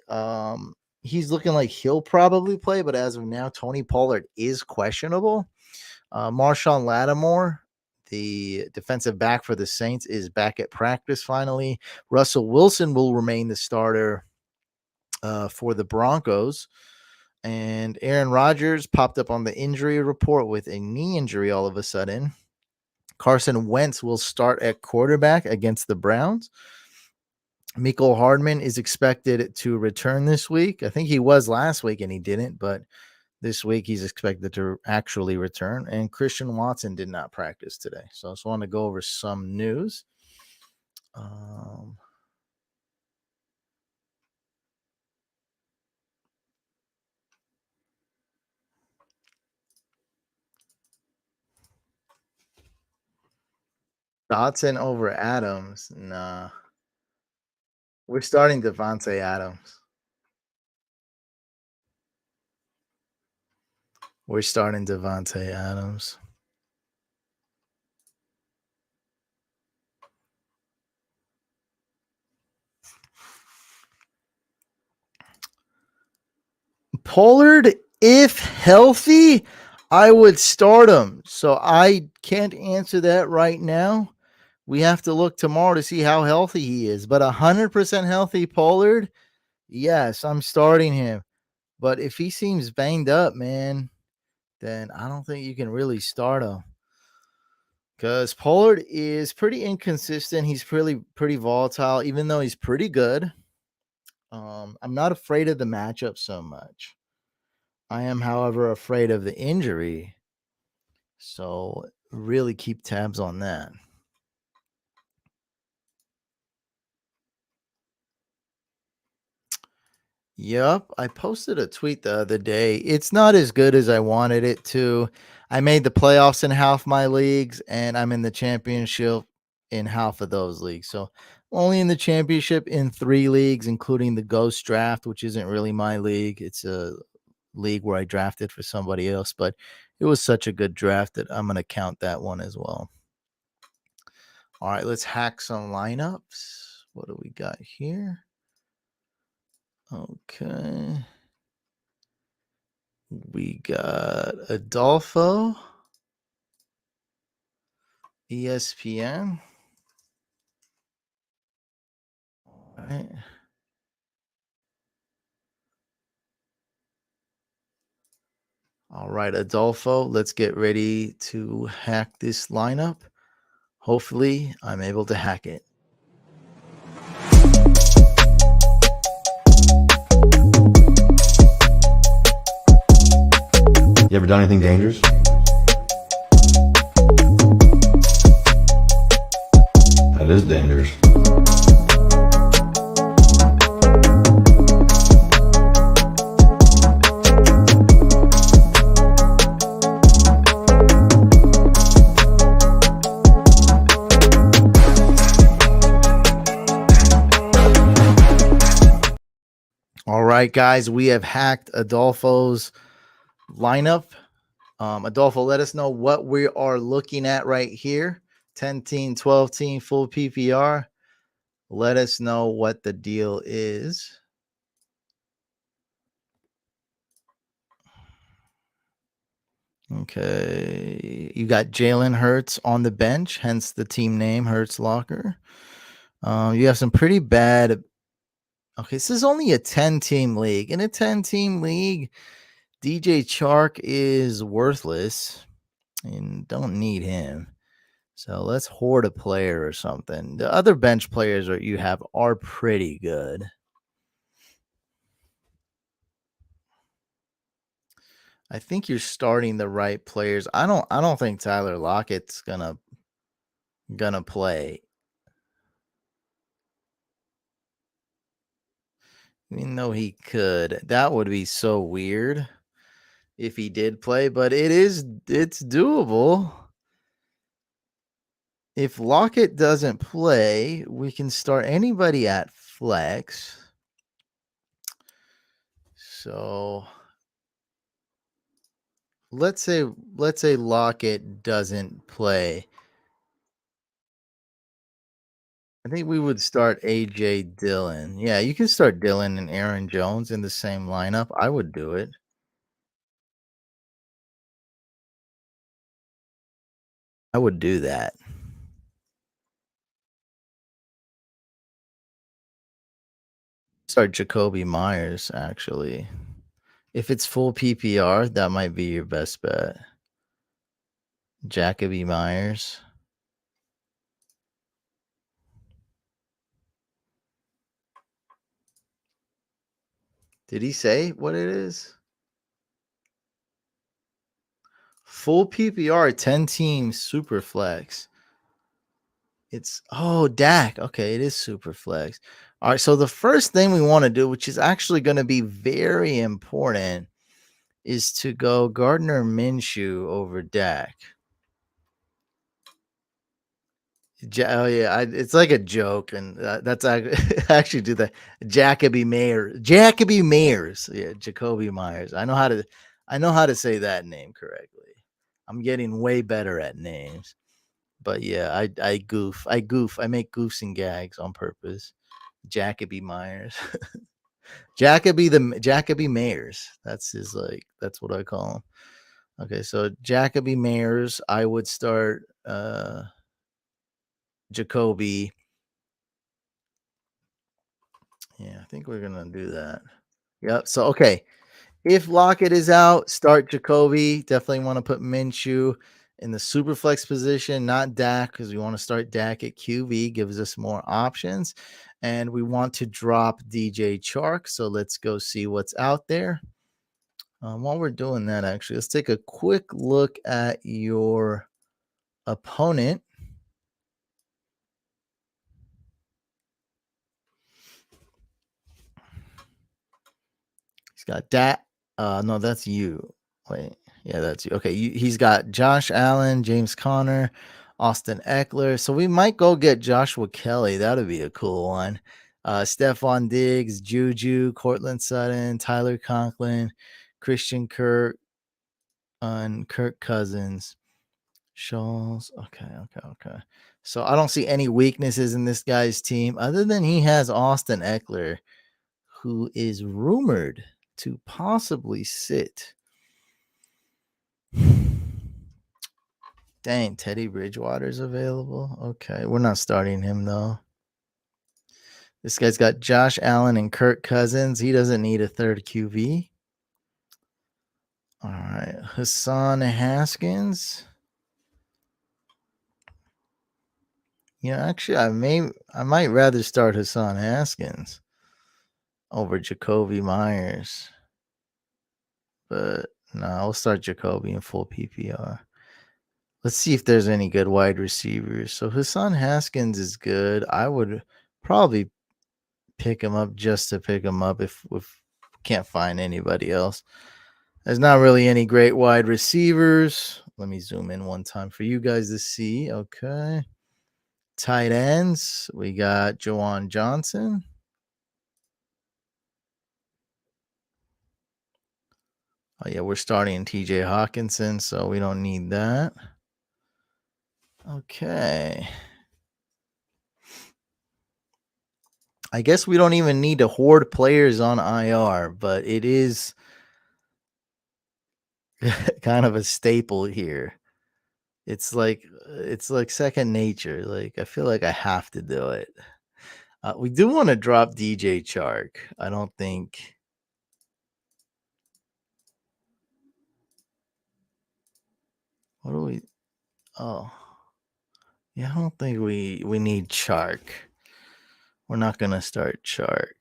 he's looking like he'll probably play, but as of now, Tony Pollard is questionable. Marshawn Lattimore, the defensive back for the Saints, is back at practice finally. Russell Wilson will remain the starter for the Broncos. And Aaron Rodgers popped up on the injury report with a knee injury all of a sudden. Carson Wentz will start at quarterback against the Browns. Mecole Hardman is expected to return this week. I think he was last week and he didn't, but this week he's expected to actually return. And Christian Watson did not practice today. So I just want to go over some news. Dotson over Adams. Nah. We're starting Devontae Adams. We're starting Devontae Adams. Pollard, if healthy, I would start him. So I can't answer that right now. We have to look tomorrow to see how healthy he is. But 100% healthy Pollard, yes, I'm starting him. But if he seems banged up, man, then I don't think you can really start him. Because Pollard is pretty inconsistent. He's pretty volatile, even though he's pretty good. I'm not afraid of the matchup so much. I am, however, afraid of the injury. So really keep tabs on that. Yep, I posted a tweet the other day. It's not as good as I wanted it to. I made the playoffs in half my leagues, and I'm in the championship in half of those leagues. So only in the championship in 3 leagues, including the Ghost Draft, which isn't really my league. It's a league where I drafted for somebody else, but it was such a good draft that I'm going to count that one as well. All right, let's hack some lineups. What do we got here? Okay. We got Adolfo, ESPN. All right. All right, Adolfo, let's get ready to hack this lineup. Hopefully, I'm able to hack it. You ever done anything dangerous? That is dangerous. All right, guys, we have hacked Adolfo's lineup. Adolfo, let us know what we are looking at right here. 10 team, 12 team, full PPR. Let us know what the deal is. Okay. You got Jalen Hurts on the bench, hence the team name, Hurts Locker. You have some pretty bad. Okay, this is only a 10-team league. In a 10-team league, DJ Chark is worthless and don't need him. So let's hoard a player or something. The other bench players that you have are pretty good. I think you're starting the right players. I don't think Tyler Lockett's gonna play. Even though he could. That would be so weird if he did play, but it's doable. If Lockett doesn't play, we can start anybody at flex. So let's say Lockett doesn't play. I think we would start AJ Dillon. Yeah, you can start Dillon and Aaron Jones in the same lineup. I would do it. I would do that. Start Jacoby Myers, actually. If it's full PPR, that might be your best bet. Jacoby Myers. Did he say what it is? Full PPR, 10 teams, super flex. It's Dak. Okay, it is super flex. All right, so the first thing we want to do, which is actually going to be very important, is to go Gardner Minshew over Dak. It's like a joke, and that's actually do the Jacoby Myers. Yeah, Jacoby Myers. I know how to say that name correctly. I'm getting way better at names. But yeah, I goof. I make goofs and gags on purpose. Jacoby Myers. Jacoby Mayers. That's what I call him. Okay, so Jacoby Mayers, I would start Jacoby. Yeah, I think we're gonna do that. Yep. So okay. If Lockett is out, start Jacoby. Definitely want to put Minshew in the super flex position, not Dak, because we want to start Dak at QB, gives us more options. And we want to drop DJ Chark. So let's go see what's out there. While we're doing that, actually, let's take a quick look at your opponent. He's got Dak. No, that's you. Wait. Yeah, that's you. Okay, he's got Josh Allen, James Conner, Austin Eckler. So we might go get Joshua Kelly. That would be a cool one. Stephon Diggs, Juju, Cortland Sutton, Tyler Conklin, Christian Kirk, and Kirk Cousins. Scholes. Okay. So I don't see any weaknesses in this guy's team other than he has Austin Eckler, who is rumored to possibly sit. Dang, Teddy Bridgewater's available. Okay, we're not starting him though. This guy's got Josh Allen and Kirk Cousins. He doesn't need a third QB. All right, Hassan Haskins. Actually, I might rather start Hassan Haskins over Jacoby Myers. But no, I'll start Jacoby in full PPR. Let's see if there's any good wide receivers. So Hassan Haskins is good. I would probably pick him up just to pick him up if can't find anybody else. There's not really any great wide receivers. Let me zoom in one time for you guys to see. Okay. Tight ends. We got Juwan Johnson. Oh, yeah, we're starting TJ Hawkinson, so we don't need that. Okay. I guess we don't even need to hoard players on IR, but it is kind of a staple here. It's like second nature. Like I feel like I have to do it. We do want to drop DJ Chark. I don't think. What do we? Oh, yeah. I don't think we need Chark. We're not gonna start Chark.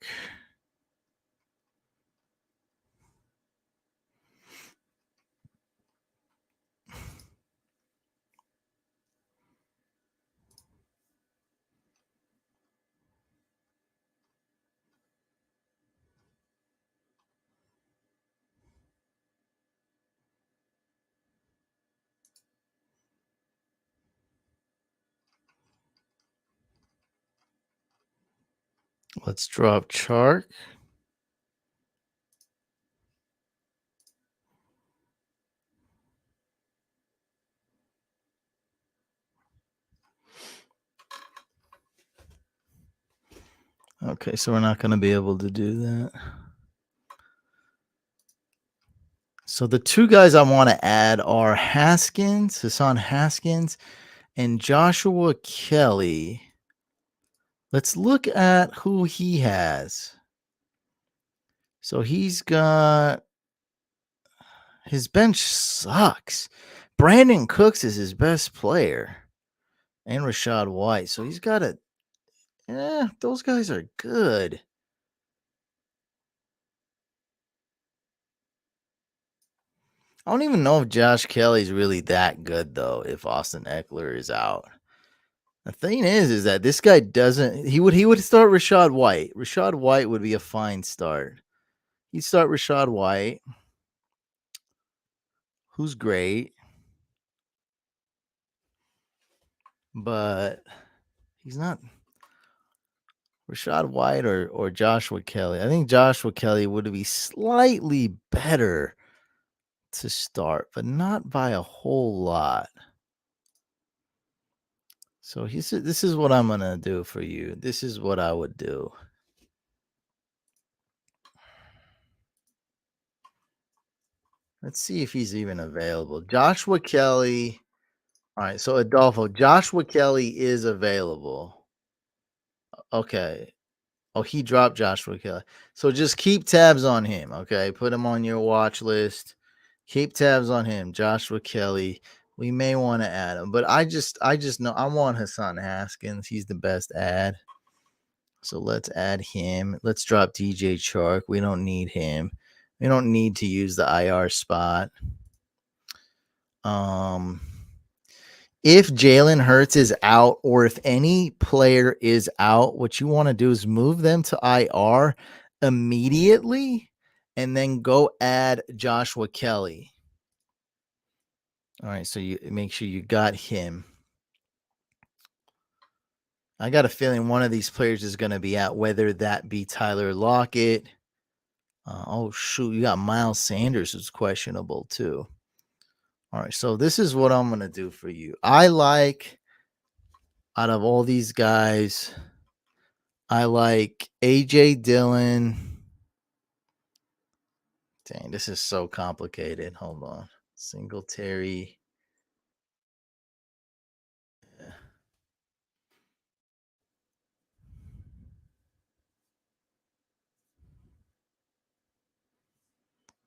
Let's drop Chark. Okay, so we're not going to be able to do that. So the two guys I want to add are Hassan Haskins, and Joshua Kelly. Let's look at who he has. So he's got his bench sucks. Brandon Cooks is his best player, and Rashad White. So he's got a. Those guys are good. I don't even know if Josh Kelly's really that good though. If Austin Eckler is out, the thing is that this guy doesn't. He would start Rashad White. Rashad White would be a fine start. He'd start Rashad White, who's great, but he's not Rashad White or Joshua Kelly. I think Joshua Kelly would be slightly better to start, but not by a whole lot. So this is what I'm going to do for you. This is what I would do. Let's see if he's even available. Joshua Kelly. All right, so Adolfo, Joshua Kelly is available. Okay. Oh, he dropped Joshua Kelly. So just keep tabs on him, okay? Put him on your watch list. Keep tabs on him, Joshua Kelly. We may want to add him, but I just know I want Hassan Haskins. He's the best ad. So let's add him. Let's drop DJ Chark. We don't need him. We don't need to use the IR spot. If Jalen Hurts is out, or if any player is out, what you want to do is move them to IR immediately and then go add Joshua Kelly. All right, so you make sure you got him. I got a feeling one of these players is going to be out, whether that be Tyler Lockett. Oh, shoot, you got Miles Sanders, who's questionable too. All right, so this is what I'm going to do for you. I like, out of all these guys, I like AJ Dillon. Dang, this is so complicated. Hold on. Singletary.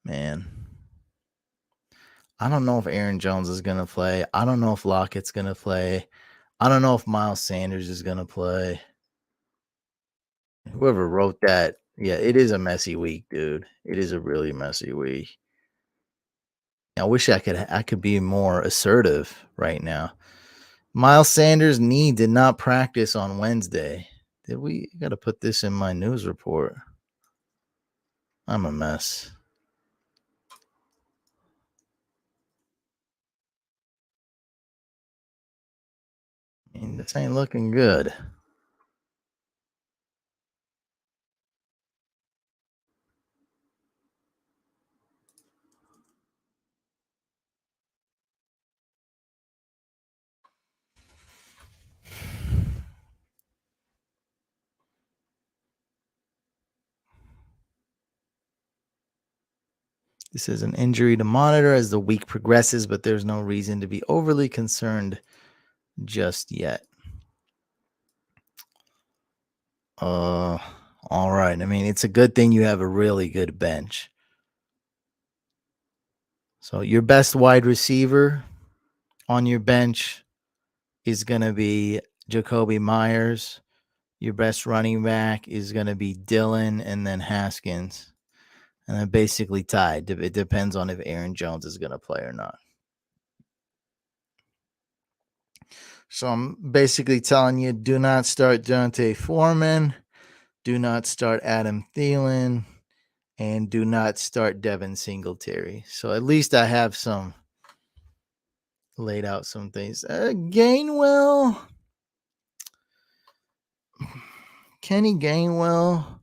Man. I don't know if Aaron Jones is going to play. I don't know if Lockett's going to play. I don't know if Miles Sanders is going to play. Whoever wrote that, yeah, it is a messy week, dude. It is a really messy week. I wish I could be more assertive right now. Miles Sanders' knee did not practice on Wednesday. Did we? Got to put this in my news report. I'm a mess. I mean, this ain't looking good. This is an injury to monitor as the week progresses, but there's no reason to be overly concerned just yet. All right. I mean, it's a good thing you have a really good bench. So your best wide receiver on your bench is going to be Jacoby Myers. Your best running back is going to be Dillon and then Haskins. And they're basically tied. It depends on if Aaron Jones is going to play or not. So I'm basically telling you, do not start D'Onta Foreman. Do not start Adam Thielen. And do not start Devin Singletary. So at least I have laid out some things. Gainwell. Kenny Gainwell.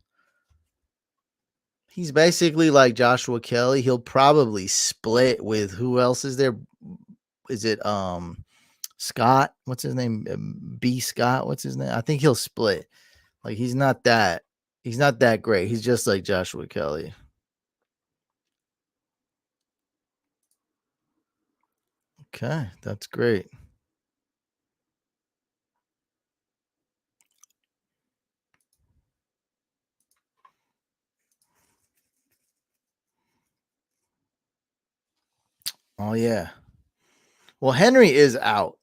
He's basically like Joshua Kelly. He'll probably split with who else is there? Is it Scott? What's his name? B. Scott. What's his name? I think he'll split. Like he's not that great. He's just like Joshua Kelly. Okay, that's great. Oh yeah. Well, Henry is out.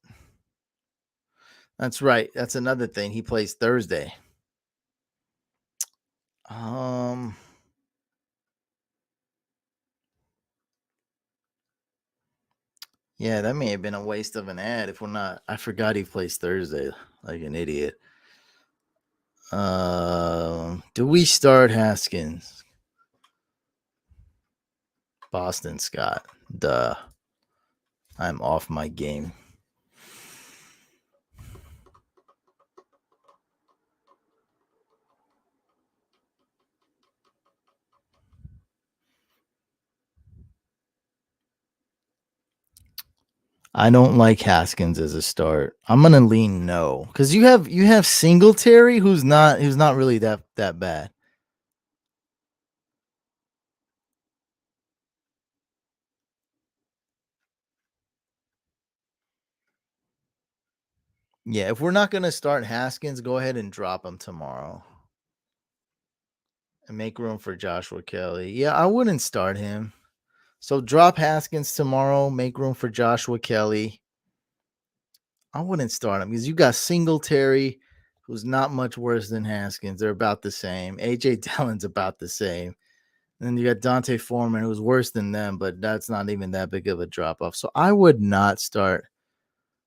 That's right. That's another thing. He plays Thursday. Yeah, that may have been a waste of an ad if we're not. I forgot he plays Thursday like an idiot. Do we start Haskins? Boston Scott. Duh. I'm off my game. I don't like Haskins as a start. I'm gonna lean no because you have Singletary who's not really that bad. Yeah, if we're not gonna start Haskins, go ahead and drop him tomorrow and make room for Joshua Kelly. Yeah, I wouldn't start him. So drop Haskins tomorrow, make room for Joshua Kelly. I wouldn't start him because you got Singletary, who's not much worse than Haskins. They're about the same. AJ Dillon's about the same. And then you got D'Onta Foreman, who's worse than them, but that's not even that big of a drop off. So I would not start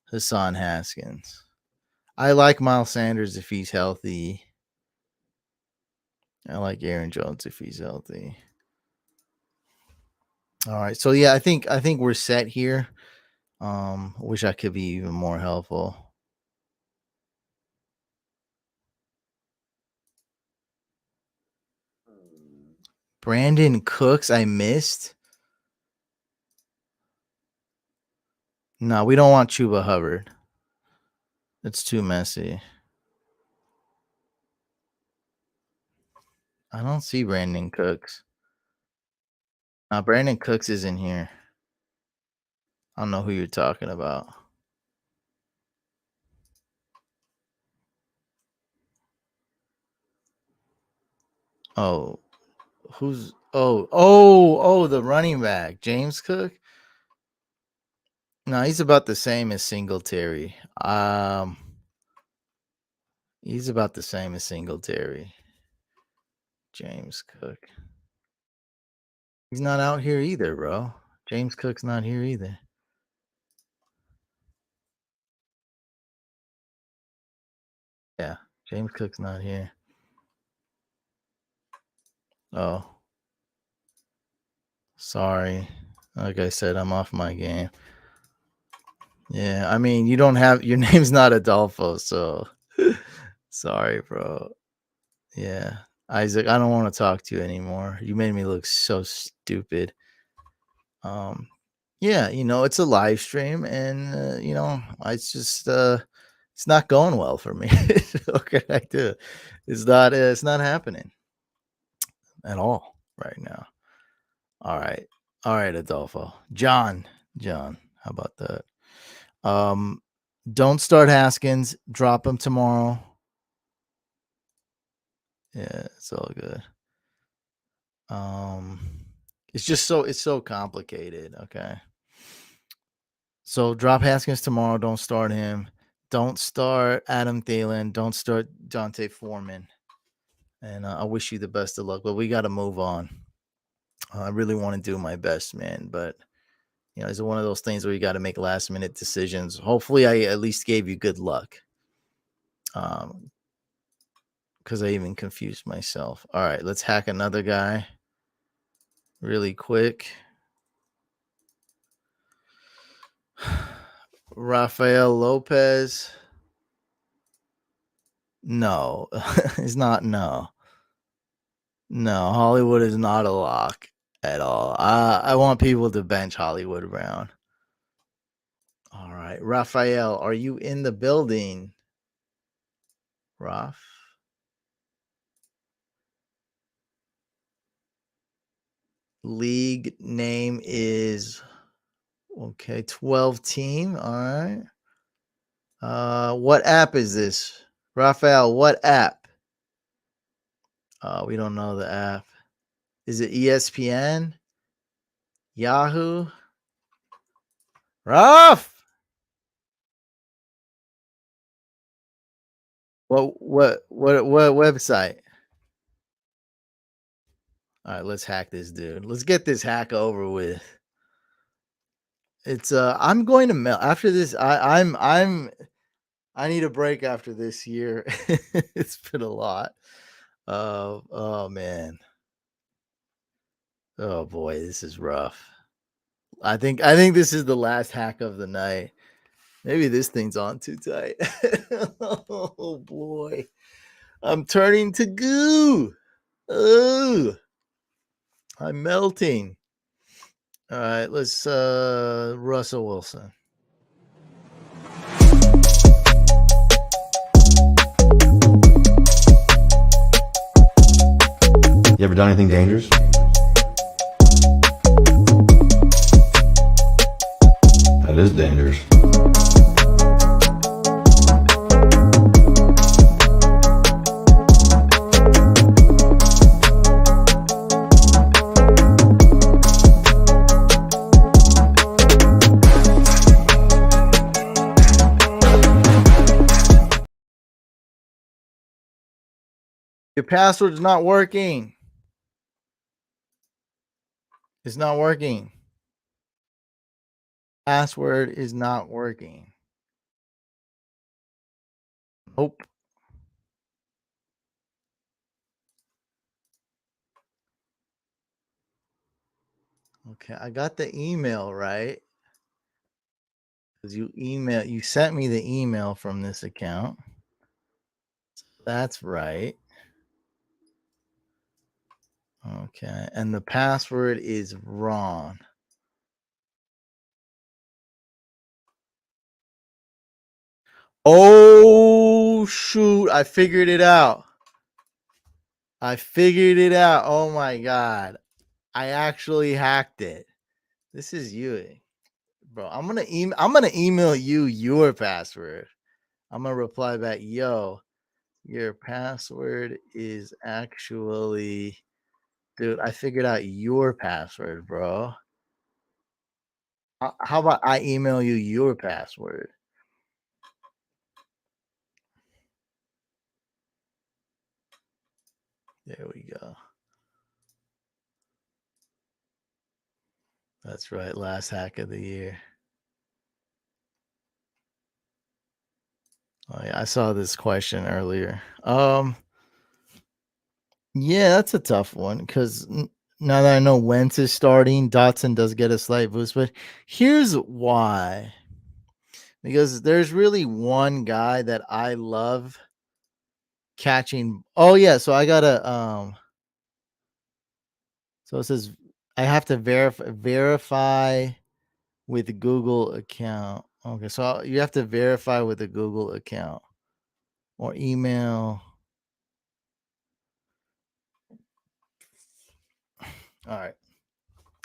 Hassan Haskins. I like Miles Sanders if he's healthy. I like Aaron Jones if he's healthy. All right. So yeah, I think we're set here. Wish I could be even more helpful. Brandon Cooks, I missed. No, we don't want Chuba Hubbard. It's too messy. I don't see Brandon Cooks. No, Brandon Cooks is in here. I don't know who you're talking about. Oh, who's the running back, James Cook? No, he's about the same as Singletary. He's about the same as Singletary. James Cook. He's not out here either, bro. James Cook's not here either. Yeah, James Cook's not here. Oh. Sorry. Like I said, I'm off my game. Yeah, I mean, you don't have your name's not Adolfo, so sorry, bro. Yeah. Isaac, I don't want to talk to you anymore. You made me look so stupid. Yeah, it's a live stream and it's just it's not going well for me. What can I do? It's not happening at all right now. All right. All right, Adolfo. John, how about that? Don't start Haskins. Drop him tomorrow. Yeah, it's all good. It's just so complicated. Okay. So drop Haskins tomorrow. Don't start him. Don't start Adam Thielen. Don't start Dante Foreman. And I wish you the best of luck, but we got to move on. I really want to do my best, man, but it's one of those things where you got to make last minute decisions. Hopefully, I at least gave you good luck. Because I even confused myself. All right, let's hack another guy really quick. Rafael Lopez. No, it's not. No, Hollywood is not a lock at all. I want people to bench Hollywood Brown. All right, Rafael, are you in the building? Raf? League name is 12 team. All right. What app is this? Rafael, what app? We don't know the app. Is it ESPN? Yahoo? Raf! What website? All right, let's hack this dude. Let's get this hack over with. It's I'm going to melt after this. I need a break after this year. It's been a lot. Oh man. Oh boy, this is rough. I think this is the last hack of the night. Maybe this thing's on too tight. Oh boy. I'm turning to goo. Oh. I'm melting. All right, let's Russell Wilson. You ever done anything dangerous? That is dangerous. Your password's not working. It's not working. Password is not working. Nope. Okay, I got the email right. Because you sent me the email from this account. That's right. Okay, and the password is wrong. Oh shoot, I figured it out. Oh my god. I actually hacked it. This is you. Bro, I'm going to email you your password. I'm going to reply back, "Yo, your password is actually dude, I figured out your password, bro. How about I email you your password?" There we go. That's right. Last hack of the year. Oh, yeah, I saw this question earlier. Yeah, that's a tough one because now that I know Wentz is starting, Dotson does get a slight boost. But here's why. Because there's really one guy that I love catching. Oh yeah, so I gotta so it says I have to verify with the Google account. Okay, so you have to verify with the Google account or email. All right.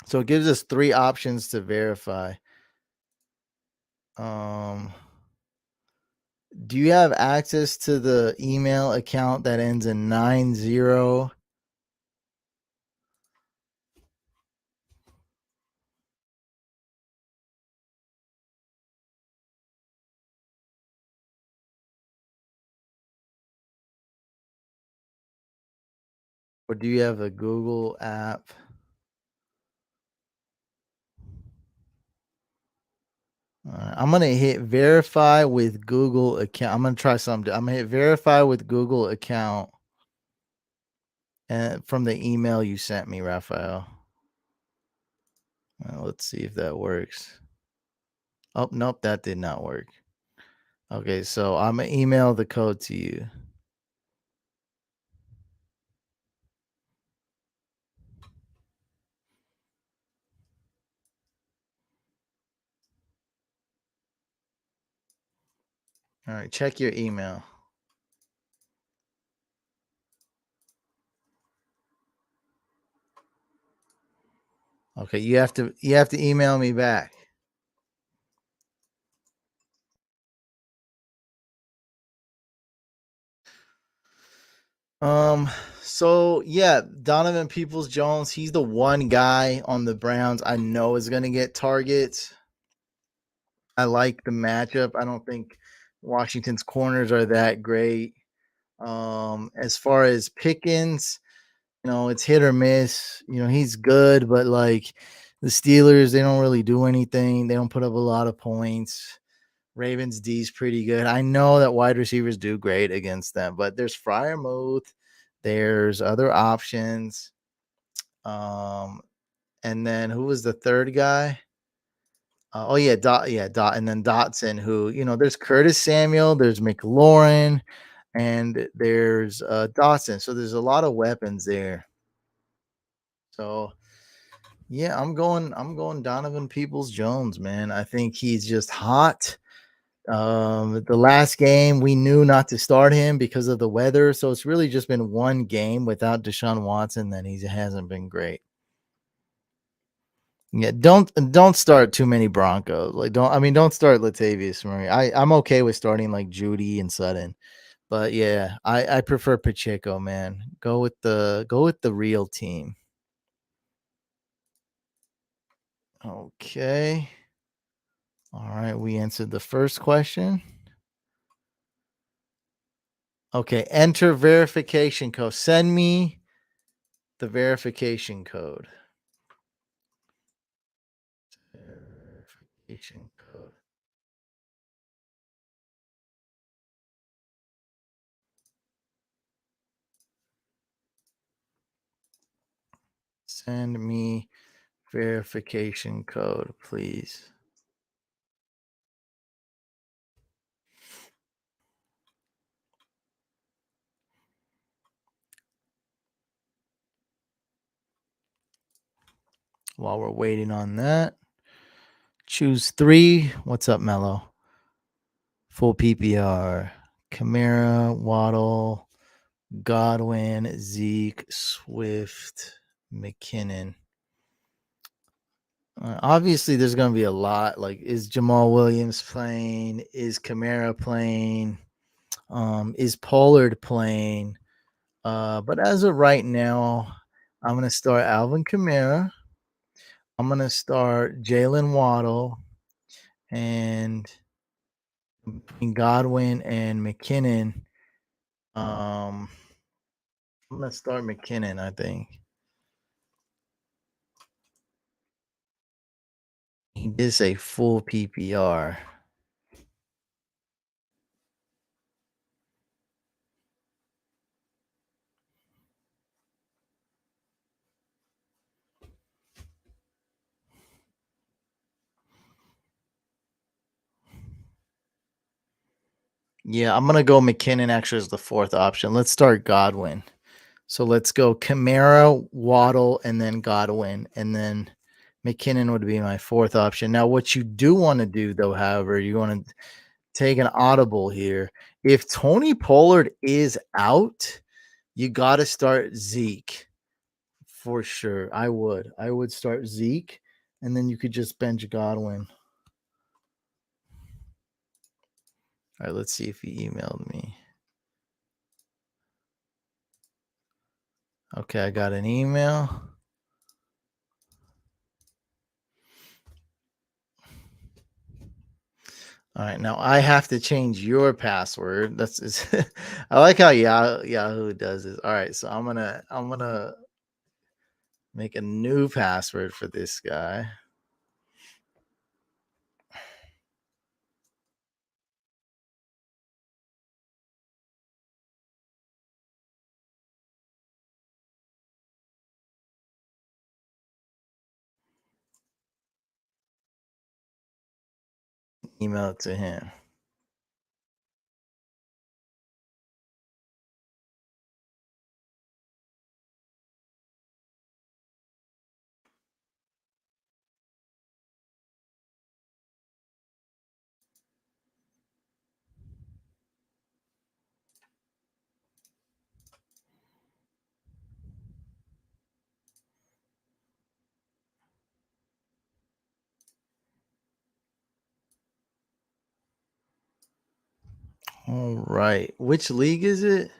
So it gives us 3 options to verify. Do you have access to the email account that ends in 90? Or do you have a Google app? I'm gonna hit verify with Google account. I'm gonna try something. I'm gonna hit verify with Google account, and from the email you sent me, Raphael. Let's see if that works. Oh nope, that did not work. Okay, so I'm gonna email the code to you. All right, check your email. Okay, you have to email me back. So yeah, Donovan Peoples-Jones, he's the one guy on the Browns I know is gonna get targets. I like the matchup. I don't think Washington's corners are that great. As far as Pickens, it's hit or miss. He's good, but like the Steelers, they don't really do anything. They don't put up a lot of points. Ravens D's pretty good. I know that wide receivers do great against them, but there's Freiermuth, there's other options. And then who was the third guy? And then Dotson, who there's Curtis Samuel, there's McLaurin, and there's Dotson. So there's a lot of weapons there. So yeah, I'm going Donovan Peoples-Jones, man. I think he's just hot. The last game we knew not to start him because of the weather, so it's really just been one game without Deshaun Watson that he hasn't been great. Yeah, don't start too many Broncos. Like don't start Latavius Murray. I'm okay with starting like Judy and Sutton. But yeah, I prefer Pacheco, man. Go with the real team. Okay. All right, we answered the first question. Okay, enter verification code. Send me the verification code. Verification code. Send me verification code, please. While we're waiting on that, choose 3. What's up, Mello? Full PPR. Kamara, Waddle, Godwin, Zeke, Swift, McKinnon. Obviously, there's going to be a lot. Like, is Jamal Williams playing? Is Kamara playing? Is Pollard playing? But as of right now, I'm going to start Alvin Kamara. I'm going to start Jalen Waddle, and between Godwin and McKinnon, I'm going to start McKinnon, I think. He did say full PPR. Yeah, I'm going to go McKinnon actually as the 4th option. Let's start Godwin. So let's go Kamara, Waddle, and then Godwin. And then McKinnon would be my 4th option. Now, what you do want to do, though, however, you want to take an audible here. If Tony Pollard is out, you got to start Zeke for sure. I would start Zeke, and then you could just bench Godwin. All right, let's see if he emailed me. Okay, I got an email. All right, now I have to change your password. That's I like how Yahoo does this. All right, so I'm gonna make a new password for this guy. Email it to him. All right. Which league is it?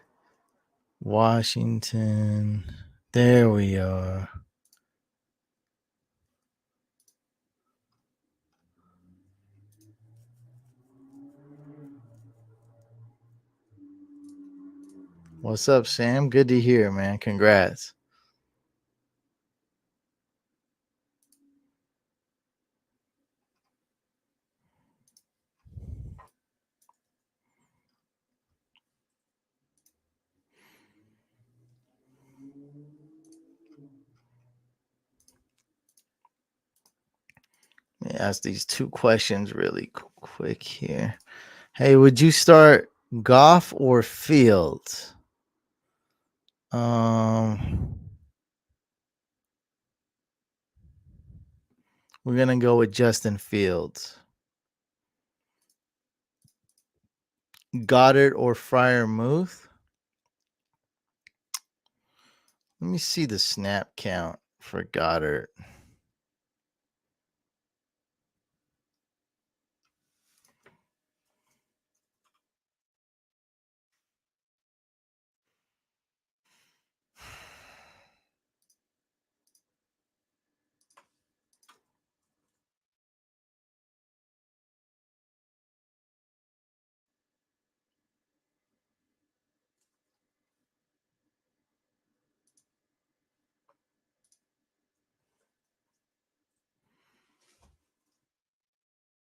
Washington. There we are. What's up, Sam? Good to hear, man. Congrats. Let me ask these two questions really quick here. Hey, would you start Goff or Fields? We're gonna go with Justin Fields. Goddard or Freiermuth? Let me see the snap count for Goddard.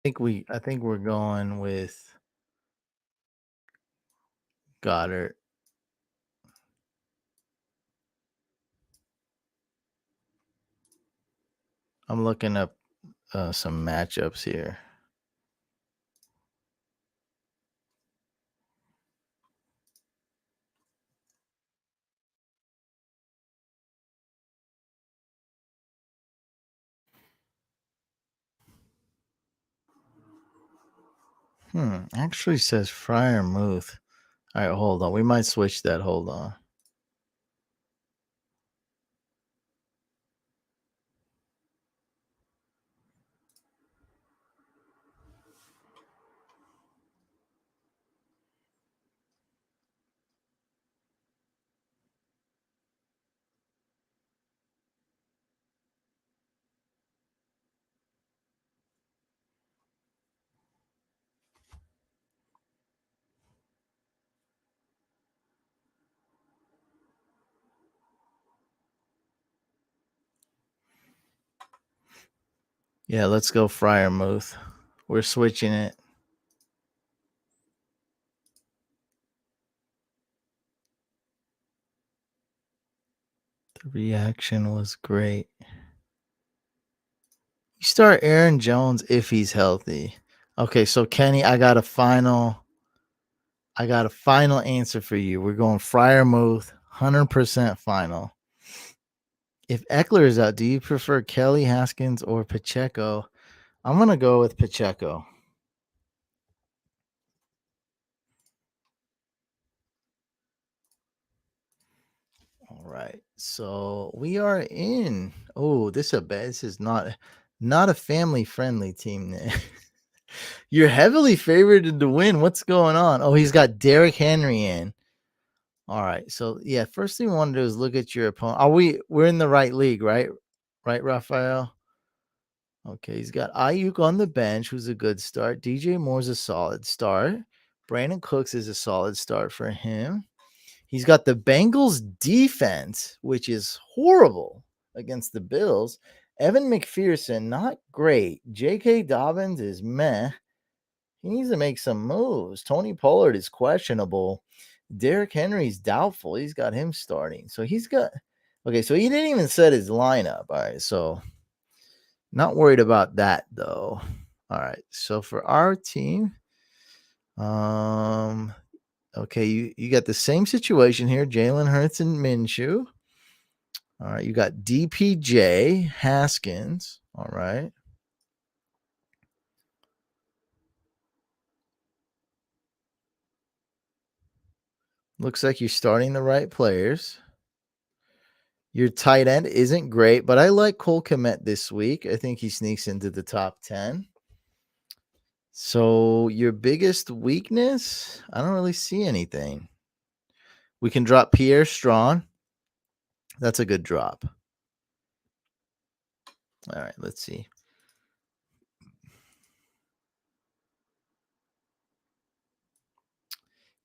I think we're going with Goddard. I'm looking up some matchups here. Actually says Freiermuth. All right, hold on. We might switch that. Hold on. Yeah, let's go Freiermuth. We're switching it. The reaction was great. You start Aaron Jones if he's healthy. Okay, so Kenny, I got a final answer for you. We're going Freiermuth, 100% final. If Eckler is out, do you prefer Kelly, Haskins, or Pacheco? I'm going to go with Pacheco. All right. So we are in. Oh, this is not a family friendly team. You're heavily favored to win. What's going on? Oh, he's got Derrick Henry in. All right. So yeah, first thing we want to do is look at your opponent. We're in the right league, right? Right, Raphael? Okay, he's got Ayuk on the bench, who's a good start. DJ Moore's a solid start. Brandon Cooks is a solid start for him. He's got the Bengals defense, which is horrible against the Bills. Evan McPherson, not great. J.K. Dobbins is meh. He needs to make some moves. Tony Pollard is questionable. Derrick Henry's doubtful. He's got him starting. So he's got okay, so he didn't even set his lineup. All right, so not worried about that though. All right, so for our team, okay, you got the same situation here. Jalen Hurts and Minshew. All right, you got DPJ Haskins. All right. Looks like you're starting the right players. Your tight end isn't great, but I like Cole Kmet this week. I think he sneaks into the top 10. So your biggest weakness, I don't really see anything. We can drop Pierre Strong. That's a good drop. All right, let's see.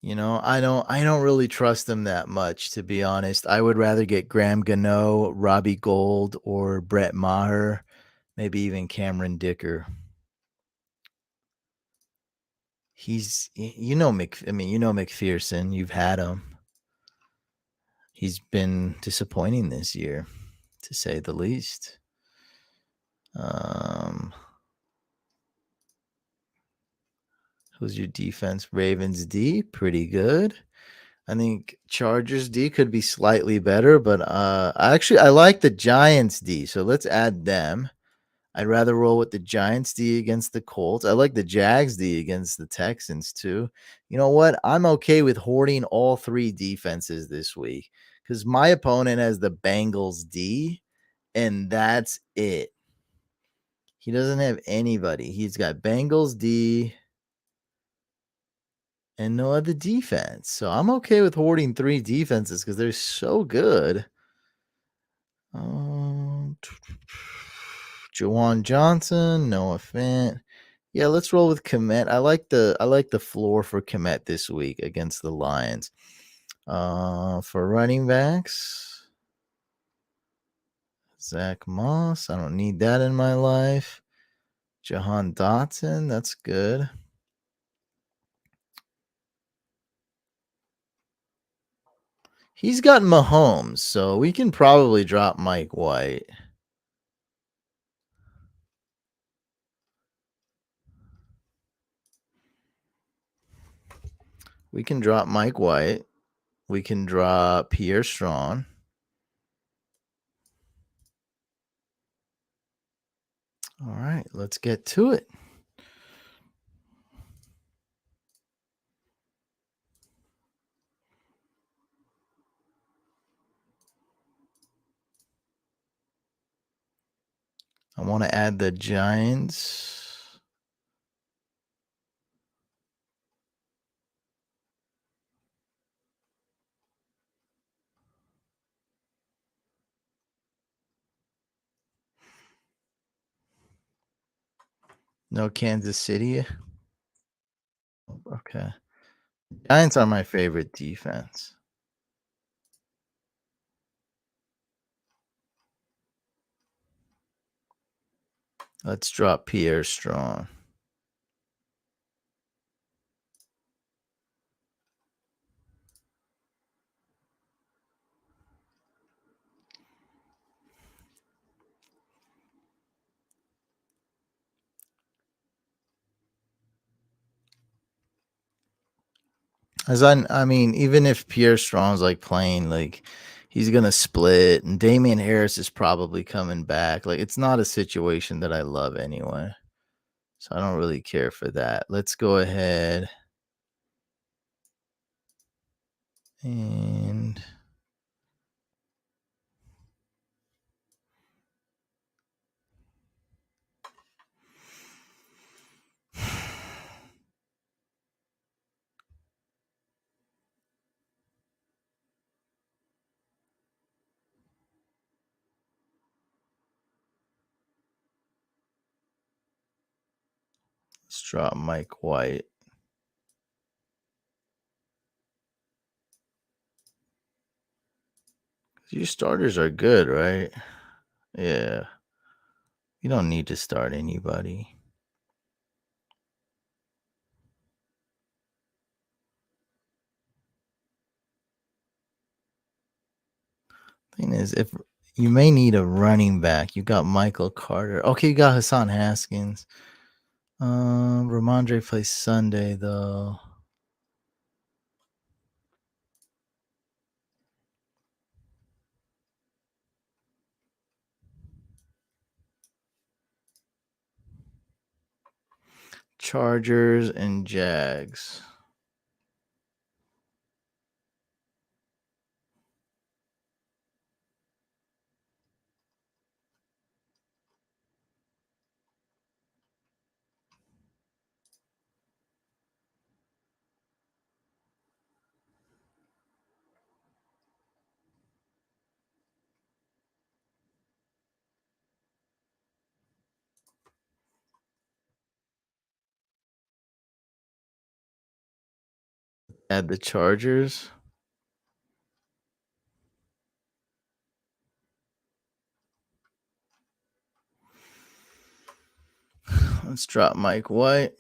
You know, I don't really trust them that much, to be honest. I would rather get Graham Gano, Robbie Gold, or Brett Maher, maybe even Cameron Dicker. You know McPherson. You've had him. He's been disappointing this year, to say the least. Who's your defense? Ravens D, pretty good. I think Chargers D could be slightly better, but I like the Giants D, so let's add them. I'd rather roll with the Giants D against the Colts. I like the Jags D against the Texans too. You know what? I'm okay with hoarding all three defenses this week because my opponent has the Bengals D, and that's it. He doesn't have anybody. He's got Bengals D and no other defense. So I'm okay with hoarding three defenses because they're so good. Jawan Johnson, Noah Fant. Yeah, let's roll with Komet. I like the floor for Komet this week against the Lions. For running backs, Zach Moss. I don't need that in my life. Jahan Dotson, that's good. He's got Mahomes, so we can probably drop Mike White. We can drop Mike White. We can drop Pierre Strong. All right, let's get to it. I want to add the Giants. No Kansas City. Okay. Giants are my favorite defense. Let's drop Pierre Strong. I mean, even if Pierre Strong's like playing, like he's gonna split, and Damian Harris is probably coming back. Like it's not a situation that I love anyway, so I don't really care for that. Let's go ahead and drop Mike White. Your starters are good, right? Yeah. You don't need to start anybody. Thing is, if you may need a running back, you got Michael Carter. Okay, you got Hassan Haskins. Ramondre plays Sunday though. Chargers and Jags. Add the Chargers. Let's drop Mike White.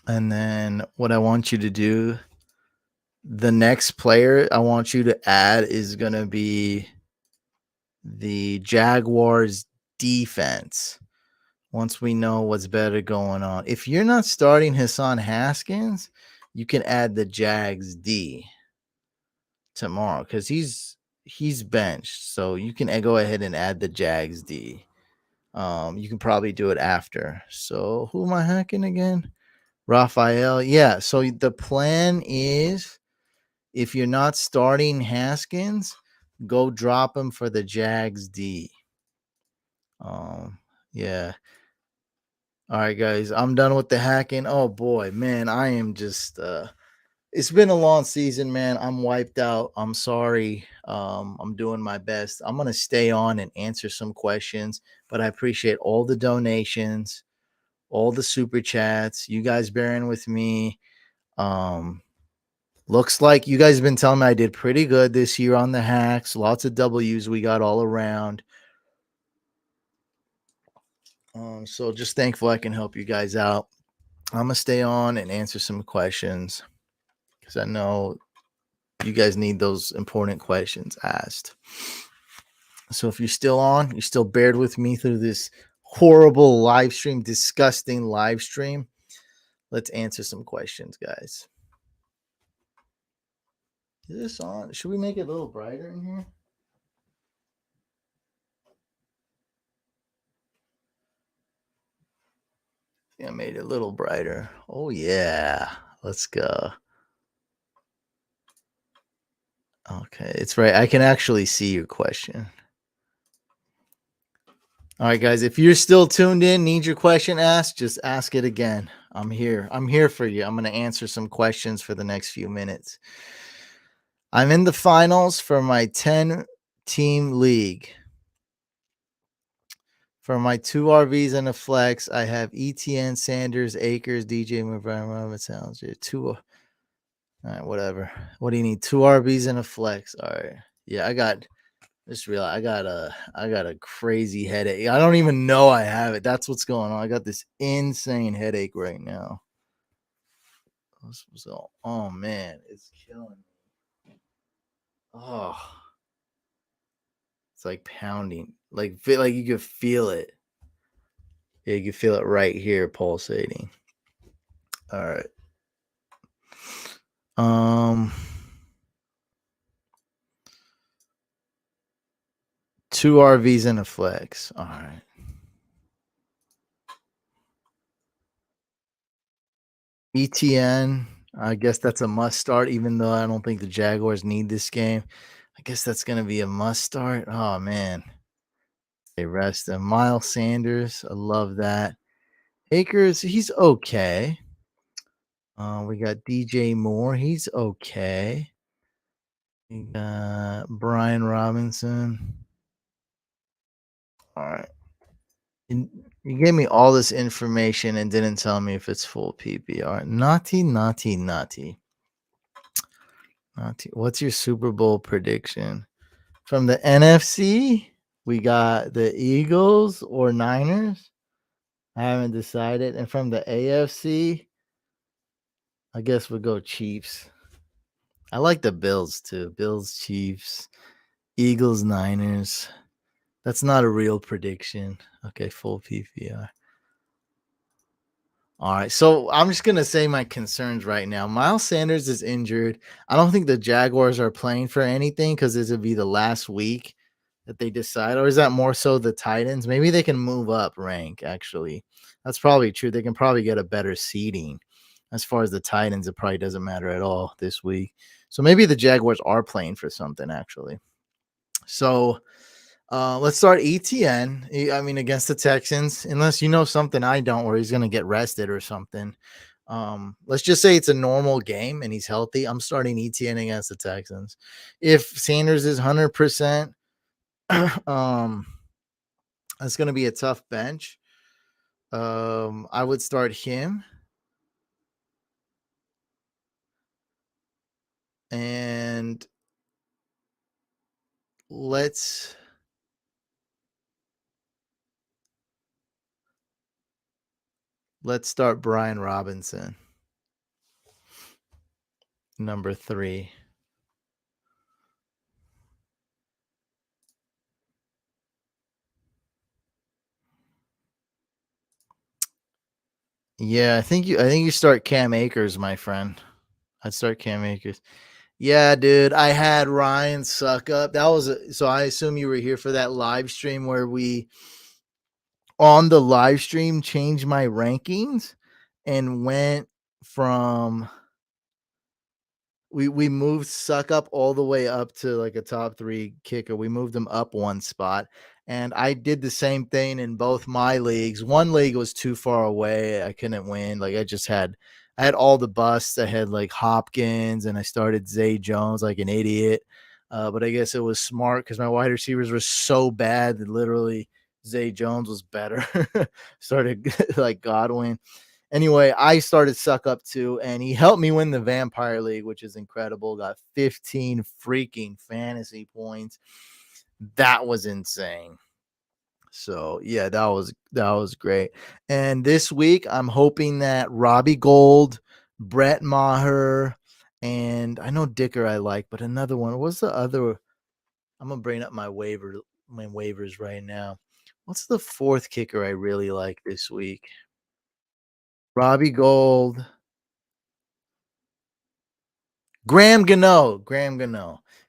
And then what I want you to do, the next player I want you to add is going to be the Jaguars defense. Once we know what's better going on. If you're not starting Hassan Haskins, you can add the Jags D tomorrow because he's benched. So you can go ahead and add the Jags D. You can probably do it after. So who am I hacking again? Raphael. Yeah. So the plan is if you're not starting Haskins, go drop him for the Jags D. Yeah. All right, guys. I'm done with the hacking. Oh boy, man, I am just it's been a long season, man. I'm wiped out. I'm sorry. I'm doing my best. I'm gonna stay on and answer some questions, but I appreciate all the donations, all the super chats, you guys bearing with me. Looks like you guys have been telling me I did pretty good this year on the hacks. Lots of W's we got all around. So just thankful I can help you guys out. I'm gonna stay on and answer some questions because I know you guys need those important questions asked. So if you're still on, you still bared with me through this horrible live stream, disgusting live stream. Let's answer some questions, guys. Is this on? Should we make it a little brighter in here? I made it a little brighter. Oh yeah, let's go. Okay, it's right. I can actually see your question. All right, guys, if you're still tuned in, need your question asked, just ask it again. I'm here. I'm here for you. I'm going to answer some questions for the next few minutes. I'm in the finals for my 10-team league. For my 2 RVs and a flex, I have ETN, Sanders, Akers, DJ, Robert Sounds. 2. All right, whatever. What do you need? 2 RVs and a flex. All right. Yeah, just realized I got a crazy headache. I don't even know I have it. That's what's going on. I got this insane headache right now. Oh man, it's killing me. Oh, it's like pounding. Like you could feel it. Yeah, you can feel it right here pulsating. All right. 2 RVs and a flex. All right. ETN, I guess that's a must start, even though I don't think the Jaguars need this game. I guess that's going to be a must start. Oh, man. They rest him. Miles Sanders, I love that. Akers, he's okay. We got DJ Moore. He's okay. You got Brian Robinson. All right. You gave me all this information and didn't tell me if it's full PPR. Naughty. What's your Super Bowl prediction? From the NFC, we got the Eagles or Niners. I haven't decided. And from the AFC, I guess we'll go Chiefs. I like the Bills too. Bills, Chiefs, Eagles, Niners. That's not a real prediction. Okay, full PPR. All right, so I'm just gonna say my concerns right now. Miles Sanders is injured. I don't think the Jaguars are playing for anything because this would be the last week that they decide, or is that more so the Titans? Maybe they can move up rank. Actually, that's probably true. They can probably get a better seeding. As far as the Titans, it probably doesn't matter at all this week. So maybe the Jaguars are playing for something actually. So let's start ETN. I mean, against the Texans, unless you know something I don't, where he's going to get rested or something. Let's just say it's a normal game and he's healthy. I'm starting ETN against the Texans. If Sanders is 100%, that's going to be a tough bench. I would start him. And let's start Brian Robinson, number 3. Yeah, I think you start Cam Akers, my friend. I'd start Cam Akers. Yeah, dude, I had Ryan suck up. That was so I assume you were here for that live stream where we on the live stream changed my rankings and went from we moved suck up all the way up to like a top 3 kicker. We moved him up one spot. And I did the same thing in both my leagues. One league was too far away. I couldn't win. Like I had all the busts. I had like Hopkins and I started Zay Jones like an idiot. But I guess it was smart because my wide receivers were so bad that literally Zay Jones was better. Started like Godwin. Anyway, I started suck up too, and he helped me win the Vampire League, which is incredible. Got 15 freaking fantasy points. That was insane. So yeah, that was great. And this week, I'm hoping that Robbie Gold, Brett Maher, and I know Dicker I like, but another one. What's the other? I'm gonna bring up my waivers right now. What's the 4th kicker I really like this week? Robbie Gold. Graham Gano.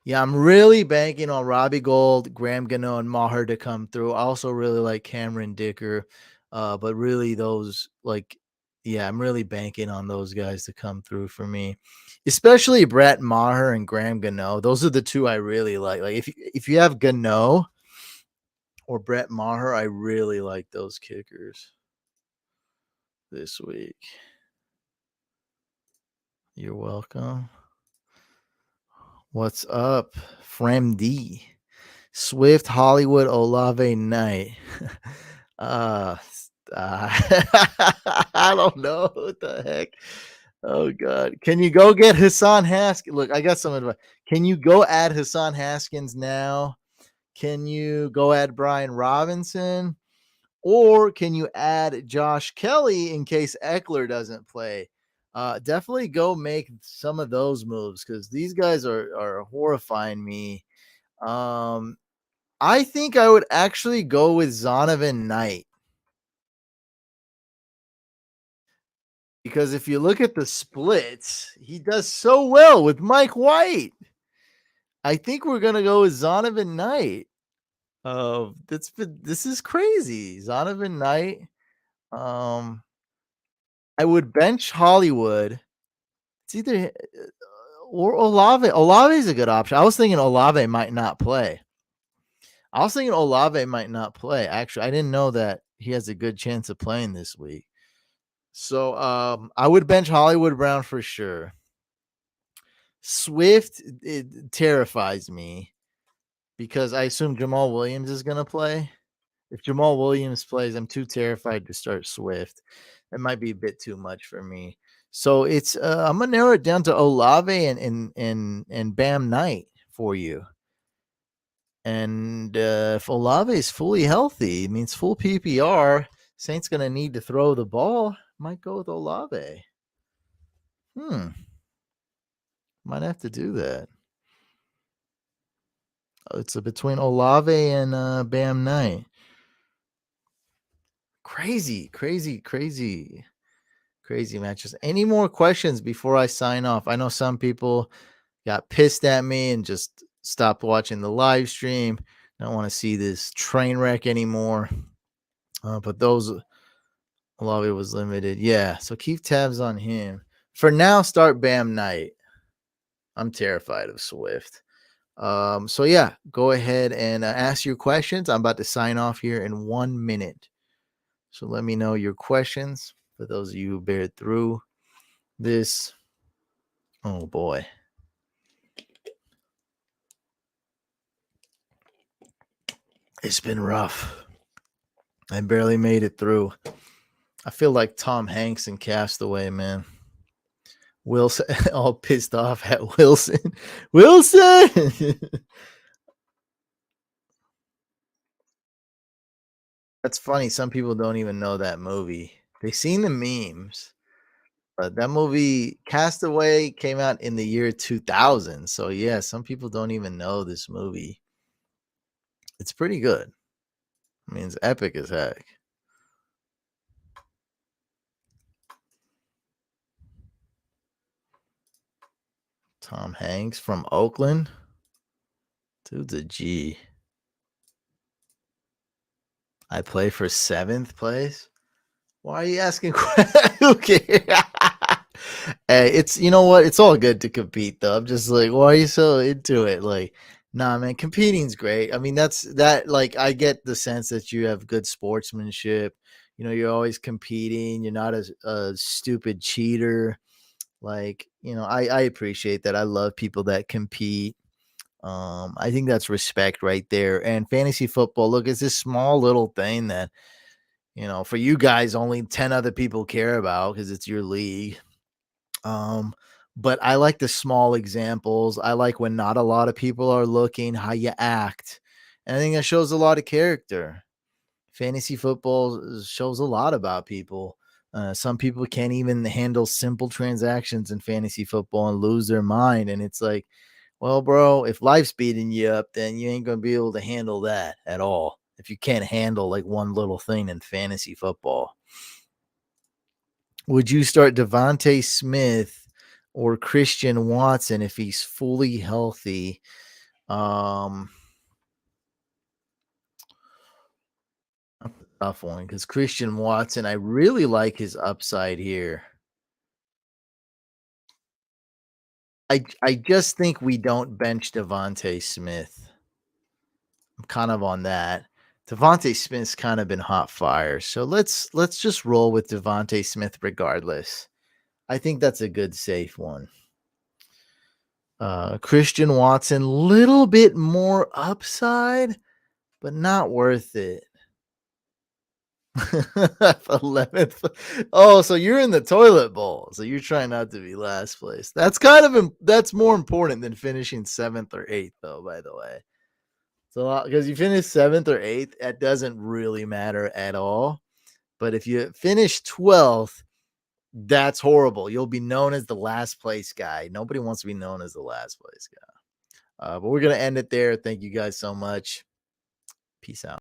Yeah, I'm really banking on Robbie Gold, Graham Gano, and Maher to come through. I also really like Cameron Dicker. But really those I'm really banking on those guys to come through for me. Especially Brett Maher and Graham Gano. Those are the two I really like. Like if you have Gano or Brett Maher, I really like those kickers this week. You're welcome. What's up, Fremd? Swift, Hollywood, Olave, Knight. I don't know what the heck. Oh God, can you go get Hassan Haskins? Look, I got some advice. Can you go add Hassan Haskins now? Can you go add Brian Robinson? Or can you add Josh Kelly in case Eckler doesn't play? Definitely go make some of those moves because these guys are horrifying me. I think I would actually go with Zonovan Knight. Because if you look at the splits, he does so well with Mike White. I think we're gonna go with Zonovan Knight. This is crazy. Zonovan Knight. I would bench Hollywood. It's either or Olave. Olave is a good option. I was thinking Olave might not play. Actually, I didn't know that he has a good chance of playing this week. So I would bench Hollywood Brown for sure. Swift, it terrifies me because I assume Jamal Williams is going to play. If Jamal Williams plays, I'm too terrified to start Swift. That might be a bit too much for me. So it's I'm gonna narrow it down to Olave and Bam Knight for you. And if Olave is fully healthy, it means full PPR. Saints gonna need to throw the ball. Might go with Olave. Might have to do that. It's between Olave and Bam Knight. Crazy matches. Any more questions before I sign off? I know some people got pissed at me and just stopped watching the live stream. Don't want to see this train wreck anymore. But those, Olave was limited. Yeah, so keep tabs on him. For now, start Bam Knight. I'm terrified of Swift. So yeah, go ahead and ask your questions. I'm about to sign off here in 1 minute. So let me know your questions for those of you who bear through this. Oh boy. It's been rough. I barely made it through. I feel like Tom Hanks in Castaway, man. Wilson, all pissed off at Wilson. Wilson! That's funny. Some people don't even know that movie. They've seen the memes. But that movie, Castaway, came out in the year 2000. So, yeah, some people don't even know this movie. It's pretty good. I mean, it's epic as heck. Tom Hanks from Oakland. Dude's a G. I play for 7th place. Why are you asking? Who cares? Hey, it's, you know what? It's all good to compete, though. I'm just like, why are you so into it? Like, nah, man, competing's great. I mean, like, I get the sense that you have good sportsmanship. You know, you're always competing. You're not a stupid cheater. Like, you know, I appreciate that. I love people that compete. I think that's respect right there. And fantasy football, look, it's this small little thing that, you know, for you guys, only 10 other people care about because it's your league. But I like the small examples. I like when not a lot of people are looking, how you act. And I think that shows a lot of character. Fantasy football shows a lot about people. Some people can't even handle simple transactions in fantasy football and lose their mind. And it's like, well, bro, if life's beating you up, then you ain't going to be able to handle that at all. If you can't handle like one little thing in fantasy football. Would you start Devontae Smith or Christian Watson if he's fully healthy? That's a tough one because Christian Watson, I really like his upside here. I just think we don't bench Devontae Smith. I'm kind of on that. Devontae Smith's kind of been hot fire. So let's just roll with Devontae Smith regardless. I think that's a good safe one. Christian Watson, little bit more upside, but not worth it. 11th. Oh, so you're in the toilet bowl. So you're trying not to be last place. That's that's more important than finishing 7th or 8th, though, by the way. So because you finish 7th or 8th, that doesn't really matter at all. But if you finish 12th, that's horrible. You'll be known as the last place guy. Nobody wants to be known as the last place guy. But we're going to end it there. Thank you guys so much. Peace out.